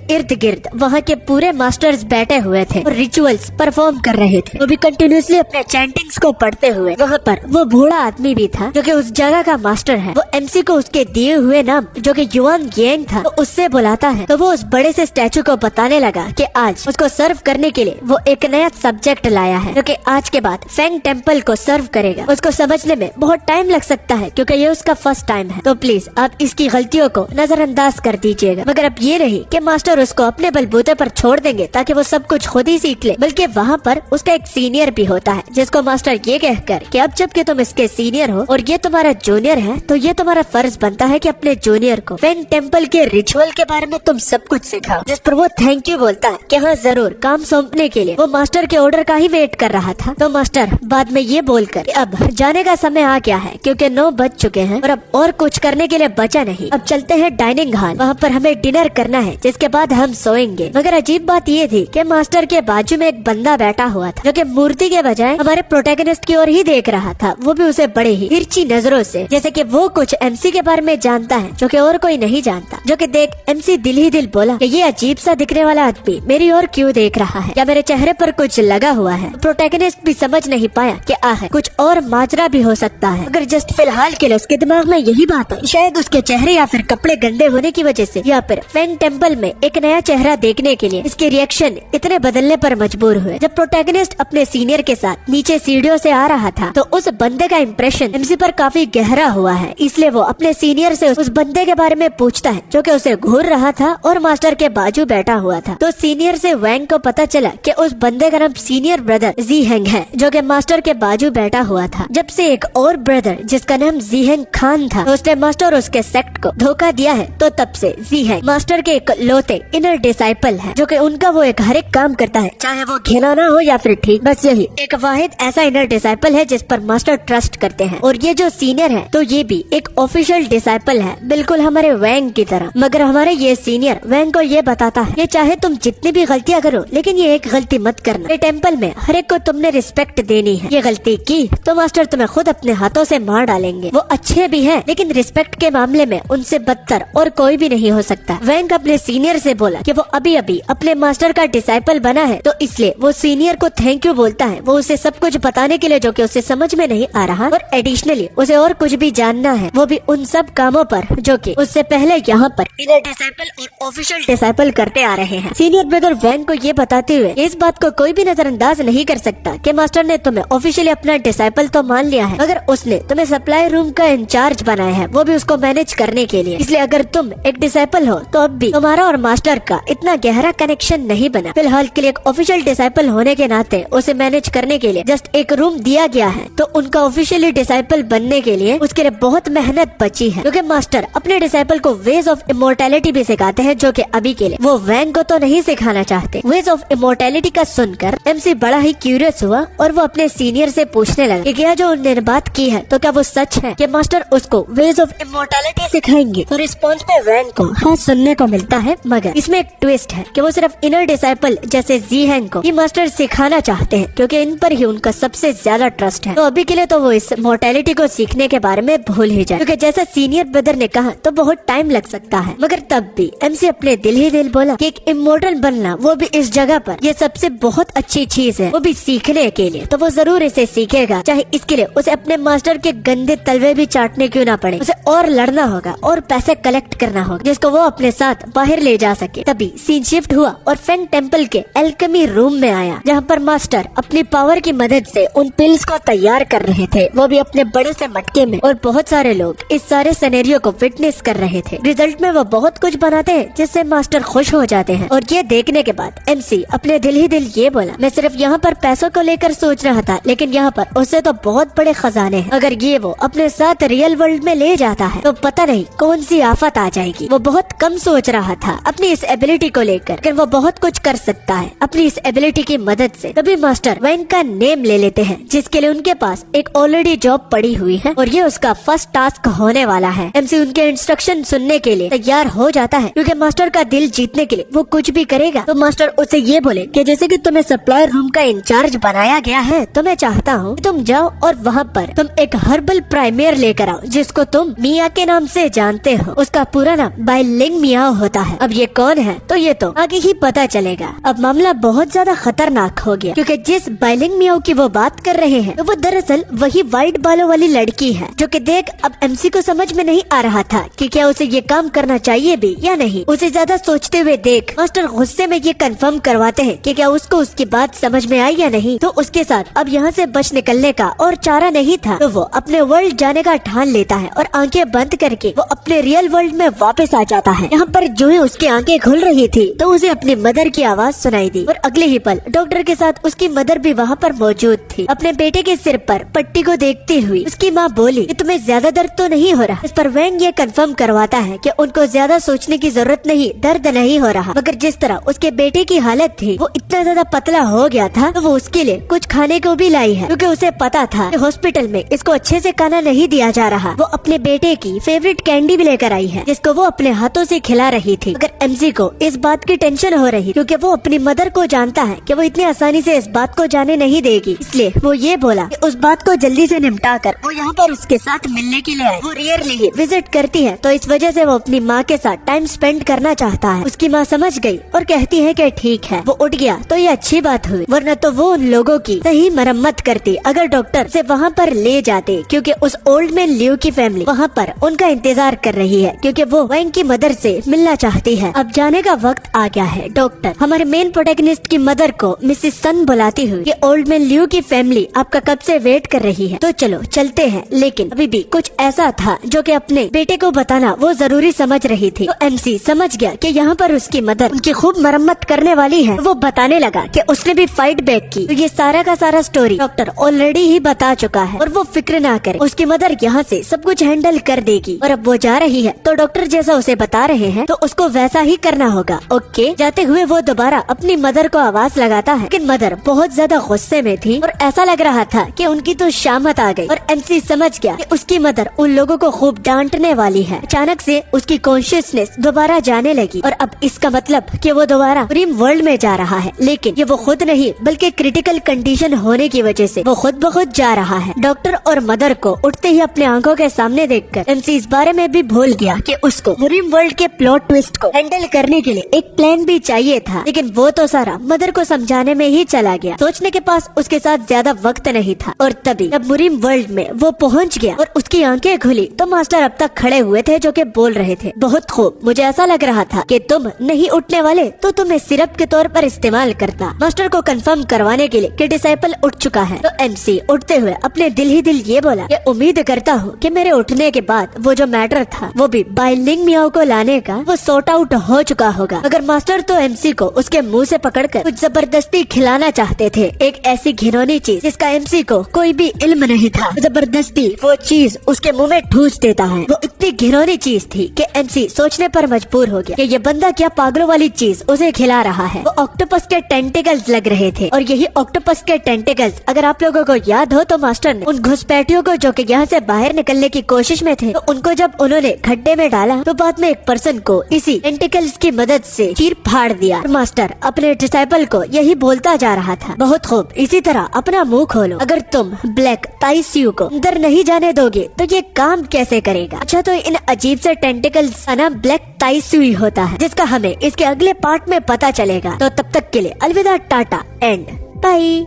इर्द गिर्द वहाँ के पूरे मास्टर्स बैठे हुए थे और रिचुअल्स परफॉर्म कर रहे थे, वो भी कंटिन्यूसली अपने चैंटिंग्स को पढ़ते हुए। वहाँ पर वो बूढ़ा आदमी भी था जो कि उस जगह का मास्टर है। वो एमसी को उसके दिए हुए नाम जो कि युआन गैंग था तो उससे बुलाता है। तो वो उस बड़े से स्टैचू को बताने लगा कि आज उसको सर्व करने के लिए वो एक नया सब्जेक्ट लाया है जो कि आज के बाद फेंग टेम्पल को सर्व करेगा। उसको समझने में बहुत टाइम लग सकता है क्योंकि ये उसका फर्स्ट टाइम है, तो प्लीज आप इसकी गलतियों को नजरअंदाज कर दीजिएगा। मगर अब ये नहीं कि मास्टर उसको अपने बलबूते पर छोड़ देंगे ताकि वो सब कुछ खुद ही सीख ले, बल्कि वहाँ पर उसका एक सीनियर भी होता है जिसको मास्टर ये कहकर कि अब जबकि तुम इसके सीनियर हो और ये तुम्हारा जूनियर है तो ये तुम्हारा फर्ज बनता है कि अपने जूनियर को फेंग टेम्पल के रिचुअल के बारे में तुम सब कुछ सिखाओ। जिस पर वो थैंक यू बोलता है कि हाँ जरूर, काम सौंपने के लिए वो मास्टर के ऑर्डर का ही वेट कर रहा था। तो मास्टर बाद में ये बोलकर अब जाने का समय आ गया है क्योंकि 9 बज चुके हैं और अब और कुछ करने के लिए बचा नहीं, अब चलते हैं डाइनिंग हॉल, वहाँ पर हमें डिनर करना है जिसके बाद हम सोएंगे। मगर अजीब बात ये थी कि मास्टर के बाजू में एक बंदा बैठा हुआ था जो कि मूर्ति के बजाय हमारे प्रोटैगनिस्ट की ओर ही देख रहा था, वो भी उसे बड़े ही तिरछी नजरों से, जैसे कि वो कुछ एमसी के बारे में जानता है जो कि और कोई नहीं जानता। जो कि देख एमसी दिल ही दिल बोला कि ये अजीब सा दिखने वाला आदमी मेरी ओर क्यों देख रहा है, क्या मेरे चेहरे पर कुछ लगा हुआ है। प्रोटैगनिस्ट भी समझ नहीं पाया कि आखिर कुछ और माजरा भी हो सकता है, मगर जस्ट फिलहाल के लिए उसके दिमाग में यही बात है, शायद उसके चेहरे या फिर कपड़े गंदे होने की वजह से या फिर फेंग टेम्पल में एक नया चेहरा देखने के लिए इसके रिएक्शन इतने बदलने पर मजबूर हुए। जब प्रोटैगनिस्ट अपने सीनियर के साथ नीचे सीढ़ियों से आ रहा था तो उस बंदे का इम्प्रेशन एमसी पर काफी गहरा हुआ है, इसलिए वो अपने सीनियर से उस बंदे के बारे में पूछता है जो कि उसे घूर रहा था और मास्टर के बाजू बैठा हुआ था। तो सीनियर से वैंग को पता चला कि उस बंदे का नाम सीनियर ब्रदर जीहेंग है जो कि मास्टर के बाजू बैठा हुआ था। जब से एक और ब्रदर जिसका नाम जीहेंग खान था तो उसने मास्टर और उसके सेक्ट को धोखा दिया है, तो तब से जीहेंग मास्टर के एक लौते इनर डिसाइपल है जो कि उनका वो एक हर एक काम करता है, चाहे वो घिनौना हो या फिर ठीक। बस यही एक वाहिद ऐसा इनर डिसाइपल है जिस पर मास्टर ट्रस्ट करते हैं। और ये जो सीनियर है तो ये भी एक ऑफिशियल डिसाइपल है, बिल्कुल हमारे वैंग की तरह। मगर हमारे ये सीनियर वैंग को ये बताता है ये चाहे तुम जितनी भी गलतियां करो लेकिन ये एक गलती मत करना, ये टेम्पल में हर एक को तुमने रिस्पेक्ट देनी है। ये गलती की तो मास्टर तुम्हें खुद अपने हाथों से मार डालेंगे। वो अच्छे भी हैं लेकिन रिस्पेक्ट के मामले में उनसे बदतर और कोई भी नहीं हो सकता। वैंग अपने सीनियर से बोला कि वो अभी अभी अपने मास्टर का डिसाइपल बना है तो इसलिए वो सीनियर को थैंक यू बोलता है, वो उसे सब कुछ बताने के लिए जो कि उसे समझ में नहीं आ रहा, और एडिशनली उसे और कुछ भी जानना है, वो भी उन सब कामों पर जो कि उससे पहले यहाँ पर इनर डिसाइपल और ऑफिशियल डिसाइपल करते आ रहे हैं। सीनियर ब्रदर वैंग को ये बताते हुए इस बात को कोई भी नजरअंदाज नहीं कर सकता कि मास्टर ने तुम्हें ऑफिशियली अपना डिसाइपल तो मान लिया है, मगर उसने तुम्हें सप्लाई रूम का इंचार्ज बनाया है, वो भी उसको मैनेज करने के लिए। इसलिए अगर तुम एक डिसाइपल हो तो अब भी तुम्हारा और मास्टर का इतना गहरा कनेक्शन नहीं बना। फिलहाल के लिए एक ऑफिशियल डिसाइपल होने के नाते उसे मैनेज करने के लिए जस्ट एक रूम दिया गया है, तो उनका ऑफिशियली डिसाइपल बनने के लिए उसके लिए बहुत मेहनत बची है, क्योंकि मास्टर अपने डिसाइपल को वेज ऑफ इमोर्टैलिटी भी सिखाते हैं जो कि अभी के लिए वो वैंग को तो नहीं सिखाना चाहते। वेज ऑफ इमोर्टैलिटी का सुनकर एमसी बड़ा ही क्यूरियस हुआ और वो अपने सीनियर से पूछने लगा कि क्या जो उन्होंने बात की है तो क्या वो सच है कि मास्टर उसको वेज ऑफ इमोर्टैलिटी सिखाएंगे। तो रिस्पॉन्स में वैंग को हाँ सुनने को मिलता है, मगर इसमें एक ट्विस्ट है कि वो सिर्फ इनर डिसाइपल जैसे जीहेंग को ही मास्टर सिखाना चाहते हैं क्योंकि इन पर ही उनका सबसे ज्यादा ट्रस्ट है। तो अभी के लिए तो वो इस मोर्टेलिटी को सीखने के बारे में भूल ही जाए, क्योंकि जैसा सीनियर ब्रदर ने कहा तो बहुत टाइम लग सकता है। मगर तब भी एमसी अपने दिल ही दिल बोला कि एक इमोर्टल बनना, वो भी इस जगह पर, ये सबसे बहुत अच्छी चीज है, वो भी सीखने के लिए, तो वो जरूर इसे सीखेगा, चाहे इसके लिए उसे अपने मास्टर के गंदे तलवे भी चाटने क्यों ना पड़े, उसे और लड़ना होगा और पैसे कलेक्ट करना होगा जिसको वो अपने साथ बाहर ले जा सके। तभी सीन शिफ्ट हुआ और फेंग टेम्पल के एल्केमी रूम में आया, जहाँ पर मास्टर अपनी पावर की मदद से उन पिल्स को तैयार कर रहे थे, वो भी अपने बड़े से मटके में। और बहुत सारे लोग इस सारे सिनेरियो को विटनेस कर रहे थे। रिजल्ट में वो बहुत कुछ बनाते हैं जिससे मास्टर खुश हो जाते हैं। और ये देखने के बाद एमसी अपने दिल ही दिल ये बोला, मैं सिर्फ यहाँ पर पैसों को लेकर सोच रहा था, लेकिन यहाँ पर उससे तो बहुत बड़े खजाने हैं। अगर ये वो अपने साथ रियल वर्ल्ड में ले जाता है तो पता नहीं कौन सी आफत आ जाएगी। वो बहुत कम सोच रहा था अपनी इस एबिलिटी को लेकर, लेकिन वो बहुत कुछ कर सकता है अपनी इस एबिलिटी की मदद से। तभी मास्टर वैंग का नेम ले लेते हैं, जिसके लिए उनके पास एक ऑलरेडी जॉब पड़ी हुई है और ये उसका फर्स्ट टास्क होने वाला है। एमसी उनके इंस्ट्रक्शन सुनने के लिए तैयार हो जाता है, क्योंकि मास्टर का दिल जीतने के लिए वो कुछ भी करेगा। तो मास्टर उसे ये बोले कि जैसे कि तुम्हें सप्लाई रूम का इंचार्ज बनाया गया है, तो मैं चाहता हूँ तुम जाओ और वहाँ पर तुम एक हर्बल प्राइमेयर लेकर आओ, जिसको तुम मिया के नाम से जानते हो। उसका पूरा नाम बाइलिंग मियाओ होता है। अब ये कौन है तो ये तो आगे ही पता चलेगा। अब मामला बहुत ज्यादा खतरनाक हो गया, क्योंकि जिस बाइलिंग मियाओ की वो बात कर रहे हैं, तो वो दरअसल वही व्हाइट बालों वाली लड़की है, जो कि देख अब एमसी को समझ में नहीं आ रहा था कि क्या उसे ये काम करना चाहिए भी या नहीं। उसे ज्यादा सोचते हुए देख मास्टर गुस्से में ये कंफर्म करवाते हैं कि क्या उसको उसकी बात समझ में आई या नहीं। तो उसके साथ अब यहाँ से बच निकलने का और चारा नहीं था, तो वो अपने वर्ल्ड जाने का ठान लेता है और आंखें बंद करके वो अपने रियल वर्ल्ड में वापस आ जाता है। यहाँ पर जो ही उसकी आंखें खुल रही थी तो उसे अपनी मदर की आवाज सुनाई दी, और अगले ही पल डॉक्टर के साथ उसकी मदर भी वहाँ पर मौजूद थी। अपने बेटे के सिर पर पट्टी को देखते हुए उसकी माँ बोली कि तुम्हें ज्यादा दर्द तो नहीं हो रहा। इस पर वैंग ये कंफर्म करवाता है कि उनको ज्यादा सोचने की जरूरत नहीं, दर्द नहीं हो रहा, मगर जिस तरह उसके बेटे की हालत थी वो इतना ज्यादा पतला हो गया था, तो वो उसके लिए कुछ खाने को भी लाई है, क्योंकि उसे पता था कि हॉस्पिटल में इसको अच्छे से खाना नहीं दिया जा रहा। वो अपने बेटे की फेवरेट कैंडी भी लेकर आई है, जिसको वो अपने हाथों से खिला रही थी। मगर एमजी को इस बात की टेंशन हो रही, क्योंकि वो अपनी मदर को जानता है कि वो इतनी आसानी से इस बात को जाने नहीं देगी। इसलिए वो ये बोला कि उस बात को जल्दी से निपटा कर वो यहाँ पर उसके साथ मिलने के लिए आए। वो रेयरली ही विजिट करती है, तो इस वजह से वो अपनी माँ के साथ टाइम स्पेंड करना चाहता है। उसकी माँ समझ गई और कहती है कि ठीक है। वो उठ गया तो ये अच्छी बात हुई, वरना तो वो उन लोगों की सही मरम्मत करती अगर डॉक्टर से वहाँ पर ले जाते, क्योंकि उस ओल्ड मैन लियो की फैमिली वहाँ पर उनका इंतजार कर रही है, क्योंकि वो वैंग की मदर से मिलना चाहती है। अब जाने का वक्त आ गया है। डॉक्टर हमारे मेन प्रोटैगनिस्ट की मदर को मिसेस सन बुलाती हुई कि ओल्ड मैन लियो की फैमिली आपका कब से वेट कर रही है, तो चलो चलते हैं। लेकिन अभी भी कुछ ऐसा था जो कि अपने बेटे को बताना वो जरूरी समझ रही थी। तो एमसी समझ गया कि यहाँ पर उसकी मदर उनकी खूब मरम्मत करने वाली है। वो बताने लगा कि उसने भी फाइट बैक की। तो ये सारा का सारा स्टोरी डॉक्टर ऑलरेडी ही बता चुका है, और वो फिक्र ना करे, उसकी मदर यहाँ से सब कुछ हैंडल कर देगी। और अब वो जा रही है तो डॉक्टर जैसा उसे बता रहे हैं तो उसको वैसा ही करना होगा। ओके। जाते हुए वो दोबारा अपनी मदर को आवाज लगाता है, लेकिन मदर बहुत ज्यादा गुस्से में थी और ऐसा लग रहा था कि उनकी तो शामत आ गई। और एमसी समझ गया कि उसकी मदर उन लोगों को खूब डांटने वाली है। अचानक से उसकी कॉन्शियसनेस दोबारा जाने लगी, और अब इसका मतलब कि वो दोबारा ड्रीम वर्ल्ड में जा रहा है। लेकिन ये वो खुद नहीं, बल्कि क्रिटिकल कंडीशन होने की वजह से वो खुद ब खुद जा रहा है। डॉक्टर और मदर को उठते ही अपने आंखों के सामने देखकर एमसी इस बारे में भी भूल गया कि उसको ड्रीम वर्ल्ड के प्लॉट ट्विस्ट को हैंडल करने के लिए एक प्लान भी चाहिए था, लेकिन वो तो सारा मदर को समझाने में ही चला गया। सोचने के पास उसके साथ ज्यादा वक्त नहीं था। और तभी जब मुरीम वर्ल्ड में वो पहुंच गया और उसकी आंखें खुली, तो मास्टर अब तक खड़े हुए थे, जो कि बोल रहे थे, बहुत खूब, मुझे ऐसा लग रहा था कि तुम नहीं उठने वाले, तो तुम्हें सिरप के तौर पर इस्तेमाल करता। मास्टर को कंफर्म करवाने के लिए कि डिसाइपल उठ चुका है, तो एमसी उठते हुए अपने दिल ही दिल ये बोला कि उम्मीद करता हूँ कि मेरे उठने के बाद वो जो मैटर था, वो भी बाइलिंग मियाओ को लाने का, वो सॉर्ट आउट हो चुका होगा। अगर मास्टर तो एमसी को उसके मुंह से पकड़कर कुछ जबरदस्ती खिलाना चाहते थे, एक ऐसी घिनौनी चीज जिसका एमसी को कोई भी इल्म नहीं था, जबरदस्ती वो चीज उसके मुंह में ठूस देता है। वो इतनी घिनौनी चीज थी कि एमसी सोचने पर मजबूर हो गया कि ये बंदा क्या पागलों वाली चीज उसे खिला रहा है। वो ऑक्टोपस के टेंटिकल्स लग रहे थे, और यही ऑक्टोपस के टेंटिकल्स, अगर आप लोगों को याद हो तो मास्टर ने उन घुसपैठियों को जो कि यहाँ से बाहर निकलने की कोशिश में थे, तो उनको जब उन्होंने खड्डे में डाला, तो बाद में एक पर्सन को इसी टेंटिकल्स की मदद से चीर फाड़ दिया। मास्टर अपने डिसाइपल को यही बोलता जा रहा था, बहुत खूब, इसी तरह अपना मुंह खोलो। अगर तुम ब्लैक ताइस्यू को अंदर नहीं जाने दोगे तो ये काम कैसे करेगा। अच्छा, तो इन अजीब से टेंटिकल्स का नाम ब्लैक ताइस्यू होता है, जिसका हमें इसके अगले पार्ट में पता चलेगा। तो तब तक के लिए अलविदा, टाटा एंड बाय।